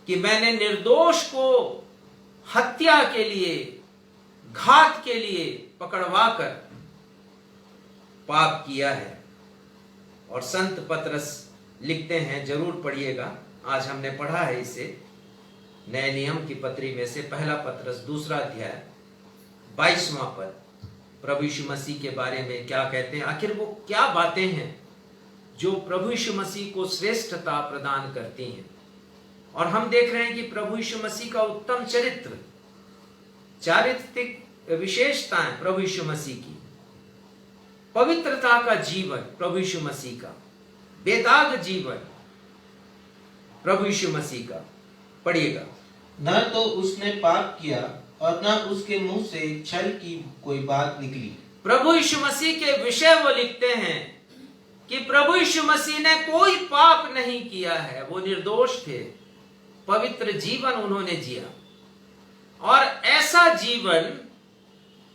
कि मैंने निर्दोष को हत्या के लिए, घात के लिए पकड़वा कर पाप किया है। और संत पतरस लिखते हैं, जरूर पढ़िएगा, आज हमने पढ़ा है इसे नए नियम की पत्री में से, पहला पतरस 2 अध्याय 22वां पद, प्रभु यीशु मसीह के बारे में क्या कहते हैं। आखिर वो क्या बातें हैं जो प्रभु यीशु मसीह को श्रेष्ठता प्रदान करती हैं। और हम देख रहे हैं कि प्रभु यीशु मसीह का उत्तम चरित्र, चारित्रिक विशेषताएं प्रभु यीशु मसीह की, पवित्रता का जीवन प्रभु यीशु मसीह का, बेदाग जीवन प्रभु यीशु मसीह का। पढ़िएगा। न तो उसने पाप किया और न उसके मुंह से छल की कोई बात निकली। प्रभु यीशु मसीह के विषय वो लिखते हैं कि प्रभु यीशु मसीह ने कोई पाप नहीं किया है, वो निर्दोष थे, पवित्र जीवन उन्होंने जिया। और ऐसा जीवन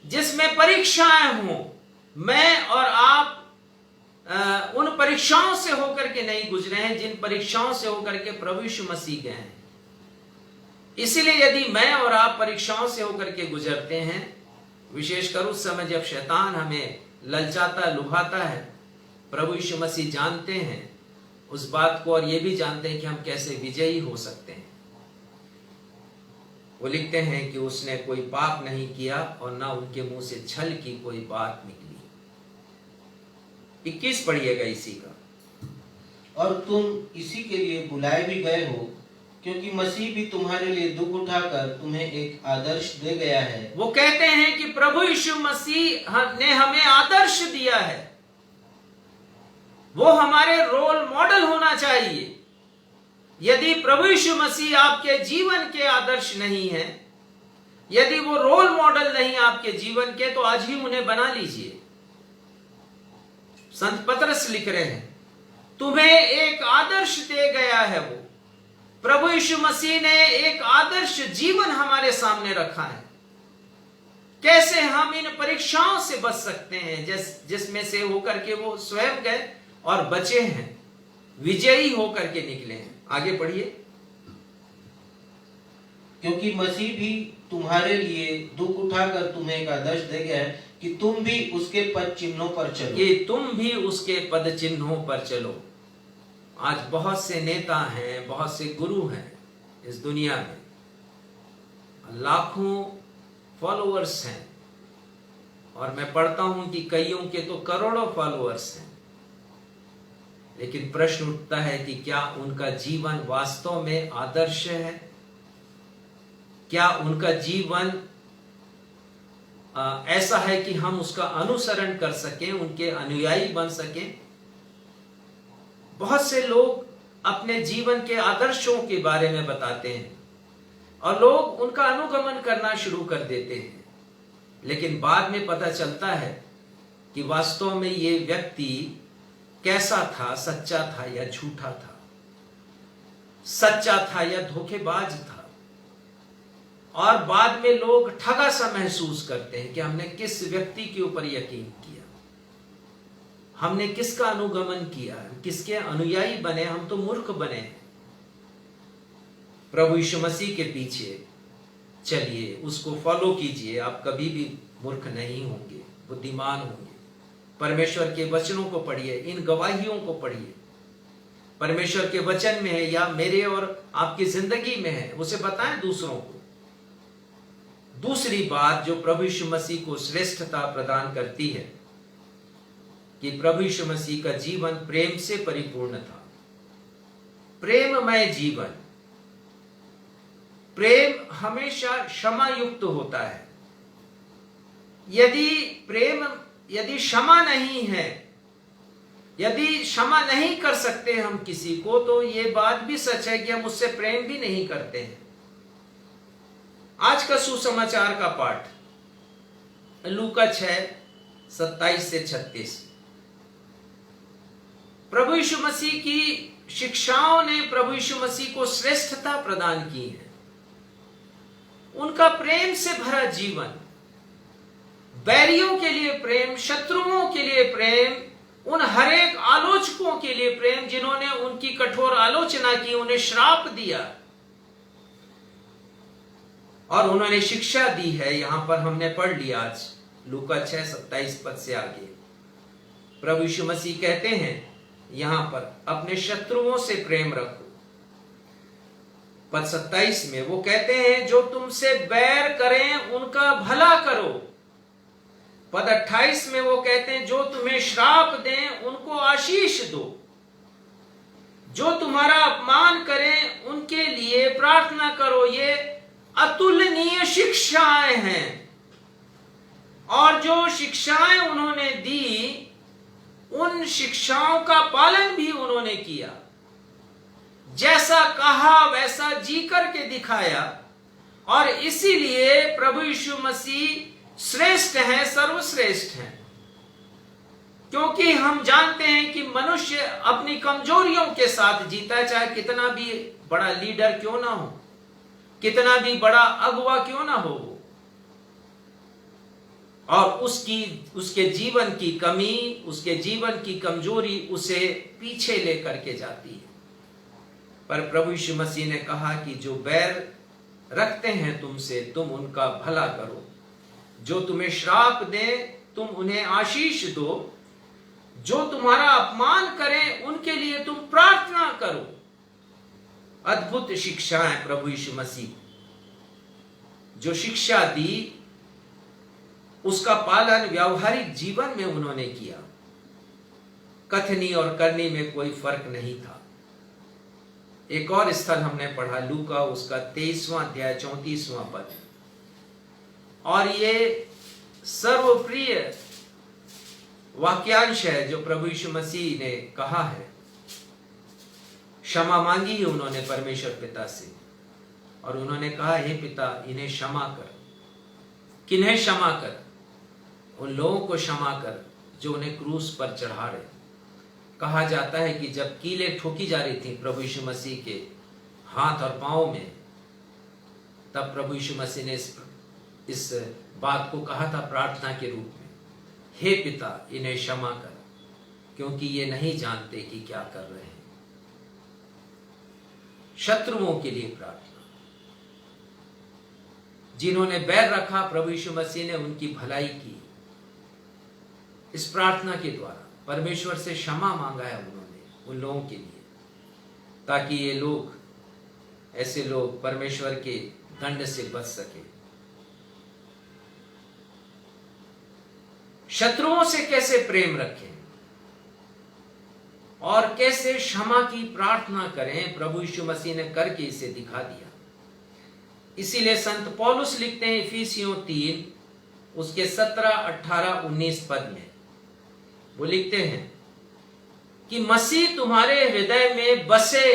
जिसमें परीक्षाएं हों, मैं और आप उन परीक्षाओं से होकर के नहीं गुजरे हैं जिन परीक्षाओं से होकर के प्रभु यीशु मसीह गए हैं। इसीलिए यदि मैं और आप परीक्षाओं से होकर के गुजरते हैं, विशेषकर उस समय जब शैतान हमें ललचाता, लुभाता है, प्रभु यीशु मसीह जानते हैं उस बात को, और ये भी जानते हैं कि हम कैसे विजयी हो सकते हैं। वो लिखते हैं कि उसने कोई पाप नहीं किया और ना उनके मुंह से छल की कोई बात निकली। 21 पढ़िएगा इसी का। और तुम इसी के लिए बुलाए भी गए हो, क्योंकि मसीह भी तुम्हारे लिए दुख उठाकर तुम्हें एक आदर्श दे गया है। वो कहते हैं कि प्रभु यीशु मसीह ने हमें आदर्श दिया है, वो हमारे रोल मॉडल होना चाहिए। यदि प्रभु यीशु मसीह आपके जीवन के आदर्श नहीं है, यदि वो रोल मॉडल नहीं आपके जीवन के, तो आज ही उन्हें बना लीजिए। संत पतरस लिख रहे हैं, तुम्हें एक आदर्श दे गया है। वो प्रभु यीशु मसीह ने एक आदर्श जीवन हमारे सामने रखा है। कैसे हम इन परीक्षाओं से बच सकते हैं, जिसमें से होकर के वो स्वयं गए और बचे हैं, विजयी होकर के निकले हैं। आगे पढ़िए। क्योंकि मसीह भी तुम्हारे लिए दुख उठाकर तुम्हें एक आदर्श दे गया है कि तुम भी उसके पद चिन्हों पर चलो। कि तुम भी उसके पद चिन्हों पर चलो। आज बहुत से नेता हैं, बहुत से गुरु हैं इस दुनिया में, लाखों फॉलोअर्स हैं, और मैं पढ़ता हूं कि कईयों के तो करोड़ों फॉलोअर्स हैं। लेकिन प्रश्न उठता है कि क्या उनका जीवन वास्तव में आदर्श है? क्या उनका जीवन ऐसा है कि हम उसका अनुसरण कर सकें, उनके अनुयायी बन सकें? बहुत से लोग अपने जीवन के आदर्शों के बारे में बताते हैं और लोग उनका अनुगमन करना शुरू कर देते हैं, लेकिन बाद में पता चलता है कि वास्तव में ये व्यक्ति कैसा था, सच्चा था या झूठा था, सच्चा था या धोखेबाज था। और बाद में लोग ठगा सा महसूस करते हैं कि हमने किस व्यक्ति के ऊपर यकीन किया, हमने किसका अनुगमन किया, किसके अनुयायी बने, हम तो मूर्ख बने हैं। प्रभु यीशु मसीह के पीछे चलिए, उसको फॉलो कीजिए, आप कभी भी मूर्ख नहीं होंगे, बुद्धिमान होंगे। परमेश्वर के वचनों को पढ़िए, इन गवाहियों को पढ़िए। परमेश्वर के वचन में है या मेरे और आपकी जिंदगी में है, उसे बताएं दूसरों को। दूसरी बात जो प्रभु यीशु मसीह को श्रेष्ठता प्रदान करती है कि प्रभु यीशु मसीह का जीवन प्रेम से परिपूर्ण था। प्रेममय जीवन। प्रेम हमेशा क्षमा युक्त होता है। यदि क्षमा नहीं है, यदि क्षमा नहीं कर सकते हम किसी को, तो ये बात भी सच है कि हम उससे प्रेम भी नहीं करते हैं। आज का सुसमाचार का पाठ लूका 6:27 से 36। प्रभु यीशु मसीह की शिक्षाओं ने प्रभु यीशु मसीह को श्रेष्ठता प्रदान की है। उनका प्रेम से भरा जीवन, बैरियों के लिए प्रेम, शत्रुओं के लिए प्रेम, उन हरेक आलोचकों के लिए प्रेम जिन्होंने उनकी कठोर आलोचना की, उन्हें श्राप दिया और उन्होंने शिक्षा दी है। यहां पर हमने पढ़ लिया आज लूका 6:27 पद से आगे। प्रभु यीशु मसीह कहते हैं यहां पर, अपने शत्रुओं से प्रेम रखो। पद 27 में वो कहते हैं, जो तुमसे बैर करें उनका भला करो। पद 28 में वो कहते हैं, जो तुम्हें श्राप दें उनको आशीष दो। जो तुम्हारा अपमान करें उनके लिए प्रार्थना करो। ये अतुलनीय शिक्षाएं हैं, और जो शिक्षाएं उन्होंने दी, उन शिक्षाओं का पालन भी उन्होंने किया। जैसा कहा वैसा जी करके दिखाया, और इसीलिए प्रभु यीशु मसीह श्रेष्ठ हैं, सर्वश्रेष्ठ हैं। क्योंकि हम जानते हैं कि मनुष्य अपनी कमजोरियों के साथ जीता है, चाहे कितना भी बड़ा लीडर क्यों ना हो, कितना भी बड़ा अगुवा क्यों ना हो, और उसके जीवन की कमी, उसके जीवन की कमजोरी उसे पीछे लेकर के जाती है। पर प्रभु यीशु मसीह ने कहा कि जो बैर रखते हैं तुमसे, तुम उनका भला करो। जो तुम्हें श्राप दें तुम उन्हें आशीष दो। जो तुम्हारा अपमान करें उनके लिए तुम प्रार्थना करो। अद्भुत शिक्षा है प्रभु यीशु मसीह जो शिक्षा दी, उसका पालन व्यावहारिक जीवन में उन्होंने किया। कथनी और करनी में कोई फर्क नहीं था। एक और स्थल हमने पढ़ा, लूका उसका 23वां अध्याय 34वां पद, और ये सर्वप्रिय वाक्यांश है जो प्रभु यीशु मसीह ने कहा है। क्षमा मांगी है उन्होंने परमेश्वर पिता से, और उन्होंने कहा, हे पिता इन्हें क्षमा कर। किन्हें क्षमा कर? उन लोगों को क्षमा कर जो उन्हें क्रूस पर चढ़ा रहे। कहा जाता है कि जब कीलें ठोकी जा रही थी प्रभु यीशु मसीह के हाथ और पांव में, तब प्रभु यीशु मसीह ने इस बात को कहा था प्रार्थना के रूप में, हे पिता इन्हें क्षमा कर, क्योंकि ये नहीं जानते कि क्या कर रहे हैं। शत्रुओं के लिए प्रार्थना। जिन्होंने बैर रखा, प्रभु यीशु मसीह ने उनकी भलाई की। इस प्रार्थना के द्वारा परमेश्वर से क्षमा मांगा है उन्होंने उन लोगों के लिए, ताकि ये लोग, ऐसे लोग परमेश्वर के दंड से बच सके। शत्रुओं से कैसे प्रेम रखें और कैसे क्षमा की प्रार्थना करें, प्रभु यीशु मसीह ने करके इसे दिखा दिया। इसीलिए संत पौलुस लिखते हैं इफिसियों 3 उसके 17, 18, 19 पद में, वो लिखते हैं कि मसीह तुम्हारे हृदय में बसे।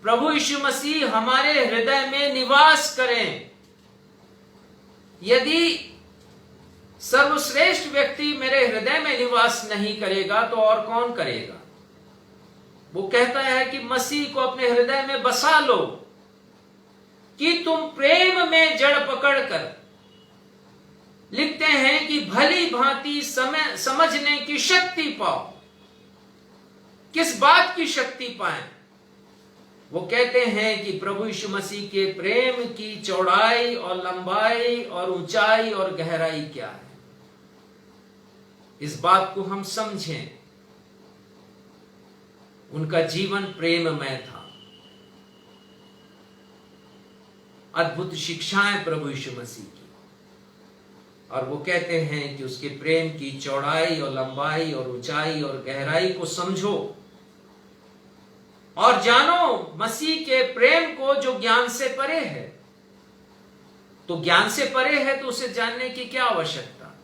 प्रभु यीशु मसीह हमारे हृदय में निवास करें। यदि सर्वश्रेष्ठ व्यक्ति मेरे हृदय में निवास नहीं करेगा तो और कौन करेगा? वो कहता है कि मसीह को अपने हृदय में बसा लो कि तुम प्रेम में जड़ पकड़कर, लिखते हैं कि भली भांति समझने की शक्ति पाओ। किस बात की शक्ति पाएं? वो कहते हैं कि प्रभु यीशु मसीह के प्रेम की चौड़ाई और लंबाई और ऊंचाई और गहराई क्या है, इस बात को हम समझें। उनका जीवन प्रेममय था। अद्भुत शिक्षाएं प्रभु यीशु मसीह की, और वो कहते हैं कि उसके प्रेम की चौड़ाई और लंबाई और ऊंचाई और गहराई को समझो और जानो मसीह के प्रेम को जो ज्ञान से परे है। तो ज्ञान से परे है तो उसे जानने की क्या आवश्यकता?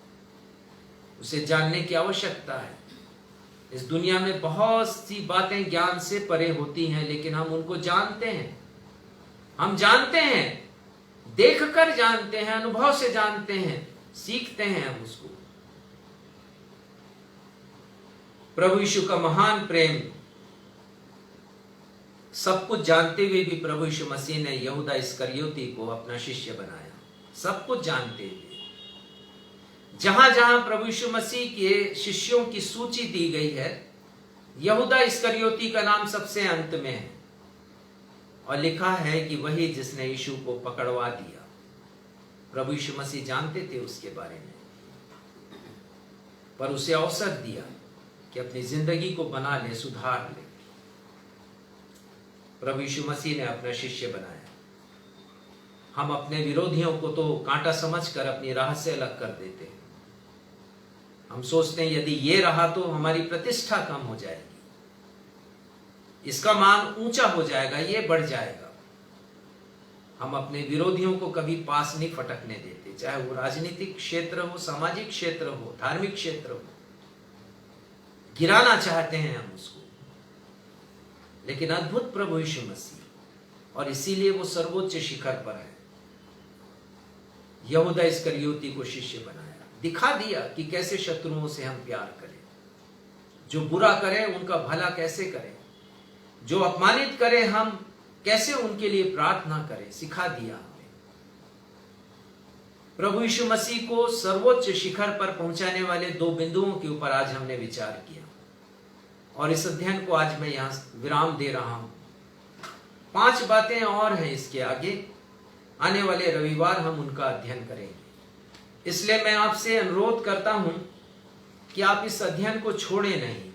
उसे जानने की आवश्यकता है। इस दुनिया में बहुत सी बातें ज्ञान से परे होती हैं, लेकिन हम उनको जानते हैं। हम जानते हैं, देखकर जानते हैं, अनुभव से जानते हैं, सीखते हैं हम उसको। प्रभु यीशु का महान प्रेम, सब कुछ जानते हुए भी प्रभु यीशु मसीह ने यहूदा इस्करियोती को अपना शिष्य बनाया। सब कुछ जानते हुए। जहां जहां प्रभु यीशु मसीह के शिष्यों की सूची दी गई है, यहूदा इस्करियोती का नाम सबसे अंत में है, और लिखा है कि वही जिसने यीशु को पकड़वा दिया। प्रभु यीशु मसीह जानते थे उसके बारे में, पर उसे अवसर दिया कि अपनी जिंदगी को बना ले, सुधार ले। प्रभु यीशु मसीह ने अपना शिष्य बनाया। हम अपने विरोधियों को तो कांटा समझकर अपनी राह से अलग कर देते हैं। हम सोचते हैं यदि ये रहा तो हमारी प्रतिष्ठा कम हो जाएगी, इसका मान ऊंचा हो जाएगा, ये बढ़ जाएगा। हम अपने विरोधियों को कभी पास नहीं फटकने देते, चाहे वो राजनीतिक क्षेत्र हो, सामाजिक क्षेत्र हो, धार्मिक क्षेत्र हो। गिराना चाहते हैं हम उसको, लेकिन अद्भुत प्रभु यीशु मसीह, और इसीलिए वो सर्वोच्च शिखर पर है, यहूदा इस्करियोती को शिष्य बनाया। दिखा दिया कि कैसे शत्रुओं से हम प्यार करें, जो बुरा करें उनका भला कैसे करें, जो अपमानित करें हम कैसे उनके लिए प्रार्थना करें, सिखा दिया हमें। प्रभु यीशु मसीह को सर्वोच्च शिखर पर पहुंचाने वाले 2 बिंदुओं के ऊपर आज हमने विचार किया, और इस अध्ययन को आज मैं यहां विराम दे रहा हूं। 5 बातें और हैं इसके आगे, आने वाले रविवार हम उनका अध्ययन करेंगे। इसलिए मैं आपसे अनुरोध करता हूं कि आप इस अध्ययन को छोड़ें नहीं।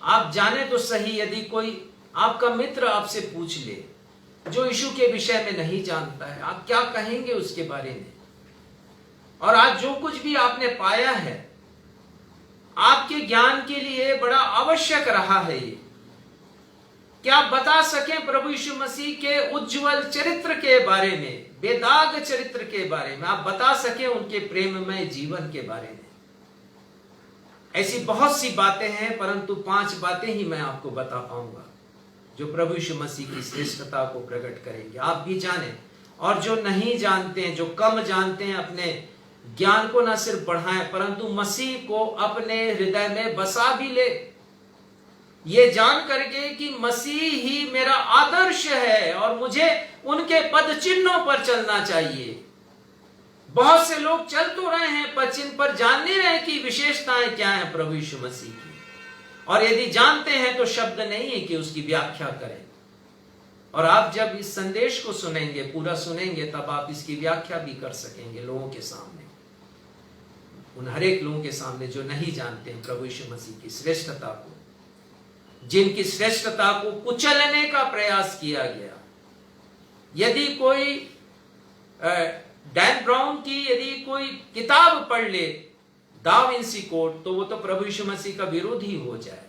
आप जाने तो सही, यदि कोई आपका मित्र आपसे पूछ ले जो यीशु के विषय में नहीं जानता है, आप क्या कहेंगे उसके बारे में? और आज जो कुछ भी आपने पाया है, आपके ज्ञान के लिए बड़ा आवश्यक रहा है ये, क्या आप बता सकें प्रभु यीशु मसीह के उज्जवल चरित्र के बारे में, बेदाग चरित्र के बारे में, आप बता सकें उनके प्रेममय जीवन के बारे में। ऐसी बहुत सी बातें हैं, परंतु 5 बातें ही मैं आपको बता पाऊंगा जो प्रभु यीशु मसीह की श्रेष्ठता को प्रकट करेंगे, आप भी जानें। और जो नहीं जानते हैं, जो कम जानते हैं अपने ज्ञान को न सिर्फ बढ़ाएं परंतु मसीह को अपने हृदय में बसा भी ले, ये जान करके कि मसीह ही मेरा आदर्श है और मुझे उनके पद चिन्हों पर चलना चाहिए। बहुत से लोग चल तो रहे हैं पद चिन्ह पर, जान नहीं रहे कि विशेषताएं क्या है प्रभु यीशु मसीह की, और यदि जानते हैं तो शब्द नहीं है कि उसकी व्याख्या करें। और आप जब इस संदेश को सुनेंगे, पूरा सुनेंगे, तब आप इसकी व्याख्या भी कर सकेंगे लोगों के सामने, उन हर एक लोगों के सामने जो नहीं जानते हैं प्रभु यीशु मसीह की श्रेष्ठता को, जिनकी श्रेष्ठता को कुचलने का प्रयास किया गया। यदि कोई डैन ब्राउन की यदि कोई किताब पढ़ ले, दा विंसी कोड, तो वो तो प्रभु यीशु मसीह का विरोधी हो जाए।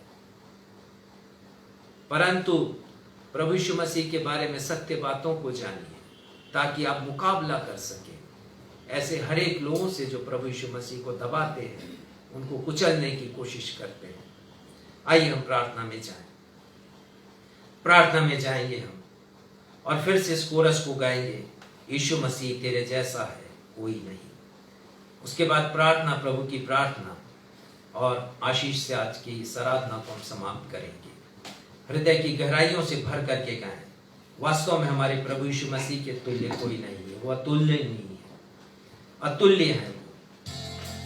परंतु प्रभु यीशु मसीह के बारे में सत्य बातों को जानिए ताकि आप मुकाबला कर सकें ऐसे हर एक लोगों से जो प्रभु यीशु मसीह को दबाते हैं, उनको कुचलने की कोशिश करते हैं। आइए हम प्रार्थना में जाएं, प्रार्थना में जाएंगे हम, और फिर से इस कोरस को गाएंगे, यीशु मसीह तेरे जैसा है कोई नहीं। उसके बाद प्रार्थना, प्रभु की प्रार्थना और आशीष से आज की इस आराधना को हम समाप्त करेंगे। हृदय की गहराइयों से भर करके गाएं, वास्तव में हमारे प्रभु यीशु मसीह के तुल्य कोई नहीं है, वो अतुल्य नहीं है, अतुल्य है वो।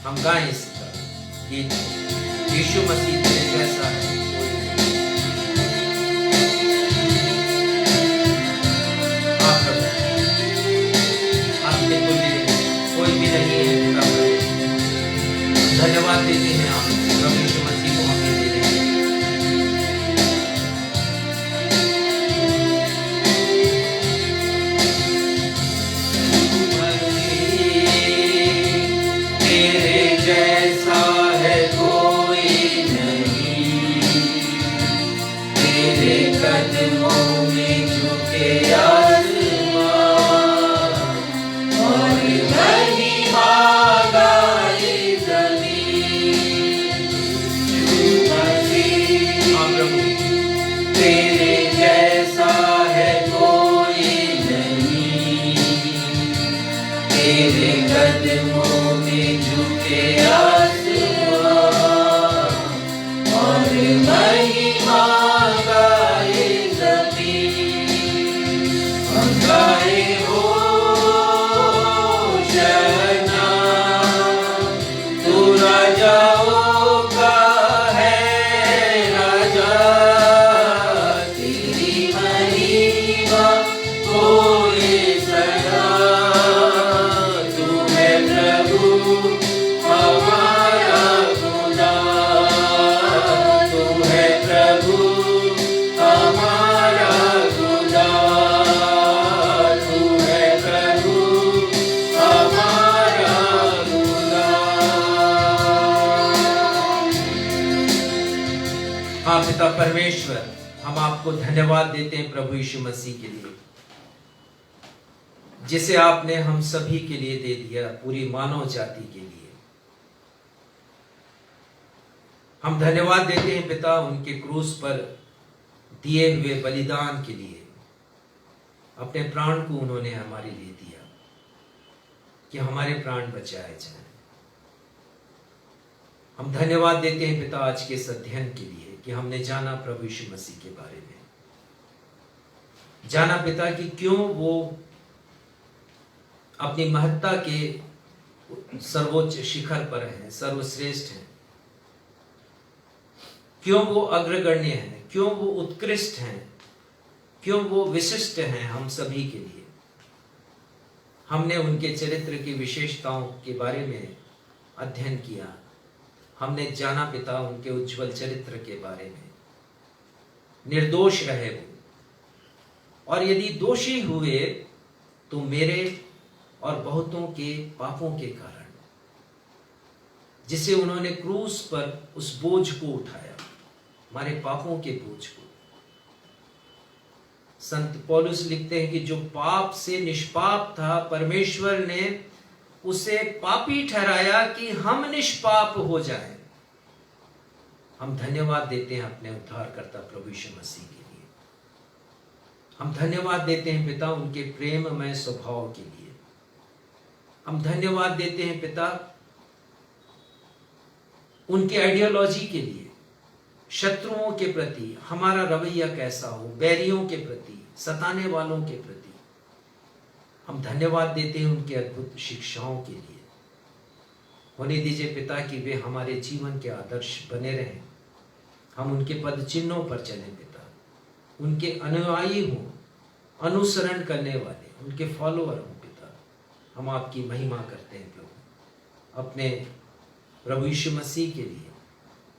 हम गाएं इस गीत, यीशु मसीह तेरे जैसा है कोई नहीं। आप प्रभु, आपके तुल्य कोई भी नहीं है। धन्यवाद देते हैं आप प्रभु यीशु मसीह को हमें दे देंगे। तेरे जैसा है कोई नहीं, तेरे कदमों में झुके आसमां और महिमा गाए जमीन। हाँ प्रभु, तेरे जैसा है कोई नहीं, तेरे कदमों में झुके आसमां और महिमा गाए जमीन। हम गाए होशाना, तू राजाओं का है राजा, तेरी महिमा कोई सदा। तू है प्रभु हमारा खुदा, तू है प्रभु हमारा खुदा, तू है प्रभु हमारा खुदा। हाँ पिता परमेश्वर, हम आपको धन्यवाद देते हैं प्रभु यीशु मसीह के लिए, जिसे आपने हम सभी के लिए दे दिया, पूरी मानव जाति के लिए। हम धन्यवाद देते हैं पिता उनके क्रूस पर दिए हुए बलिदान के लिए। अपने प्राण को उन्होंने हमारे लिए दिया कि हमारे प्राण बचाए जाएं। हम धन्यवाद देते हैं पिता आज के इस अध्ययन के लिए कि हमने जाना प्रभु यीशु मसीह के बारे में, जाना पिता कि क्यों वो अपनी महत्ता के सर्वोच्च शिखर पर हैं, सर्वश्रेष्ठ हैं, क्यों वो अग्रगण्य हैं, क्यों वो उत्कृष्ट हैं, क्यों वो विशिष्ट हैं हम सभी के लिए। हमने उनके चरित्र की विशेषताओं के बारे में अध्ययन किया, हमने जाना पिता उनके उज्जवल चरित्र के बारे में। निर्दोष रहे वो, और यदि दोषी हुए तो मेरे और बहुतों के पापों के कारण, जिसे उन्होंने क्रूस पर उस बोझ को उठाया, हमारे पापों के बोझ को। संत पौलुस लिखते हैं कि जो पाप से निष्पाप था, परमेश्वर ने उसे पापी ठहराया कि हम निष्पाप हो जाएं। हम धन्यवाद देते हैं अपने उद्धारकर्ता प्रभु यीशु मसीह के लिए। हम धन्यवाद देते हैं पिता उनके प्रेममय स्वभाव के लिए। हम धन्यवाद देते हैं पिता उनके आइडियोलॉजी के लिए, शत्रुओं के प्रति हमारा रवैया कैसा हो, बैरियों के प्रति, सताने वालों के प्रति हम धन्यवाद देते हैं उनके अद्भुत शिक्षाओं के लिए। होने दीजिए पिता कि वे हमारे जीवन के आदर्श बने रहें, हम उनके पद चिन्हों पर चलें पिता, उनके अनुयायी हों, अनुसरण करने वाले, उनके फॉलोअर हों पिता। हम आपकी महिमा करते हैं प्रभु अपने प्रभु यीशु मसीह के लिए,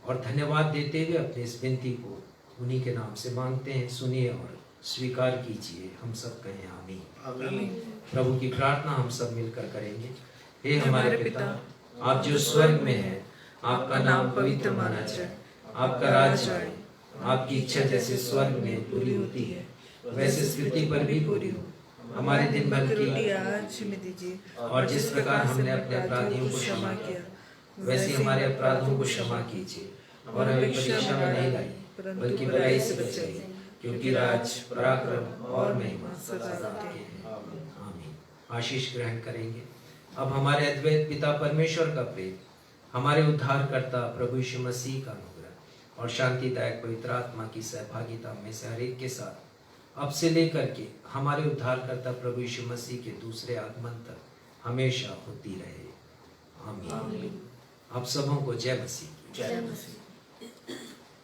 और धन्यवाद देते हुए अपने इस विनती को उन्हीं के नाम से मांगते हैं। सुनिए और स्वीकार कीजिए। हम सब कहें आमीन। आमीन। प्रभु की प्रार्थना हम सब मिलकर करेंगे। हे हमारे पिता, आप जो स्वर्ग में हैं, आपका नाम पवित्र माना जाए, आपका राज्य आए, आपकी इच्छा जैसे स्वर्ग में पूरी होती है वैसे इस पृथ्वी पर भी पूरी हो। हमारे दिन भर की रोटी आज हमें दीजिए, और जिस प्रकार हमने अपने अपराधियों को क्षमा किया वैसे हमारे अपराधों को क्षमा कीजिए, और हमें परीक्षा में नहीं लाई बल्कि बुराई से बचाइए, क्योंकि राज, पराक्रम और महिमा सदा आपके हैं। आमीन। आशीष ग्रहण करेंगे। अब हमारे अद्वैत पिता परमेश्वर का प्रेम, हमारे उद्धारकर्ता प्रभु यीशु मसीह का अनुग्रह और शांतिदायक पवित्र आत्मा की सहभागिता में से हर एक के साथ अब से लेकर के हमारे उद्धारकर्ता प्रभु यीशु मसीह के दूसरे आगमन तक हमेशा होती रहे। आमीन। आप सबों को जय मसीह की। जय मसीह।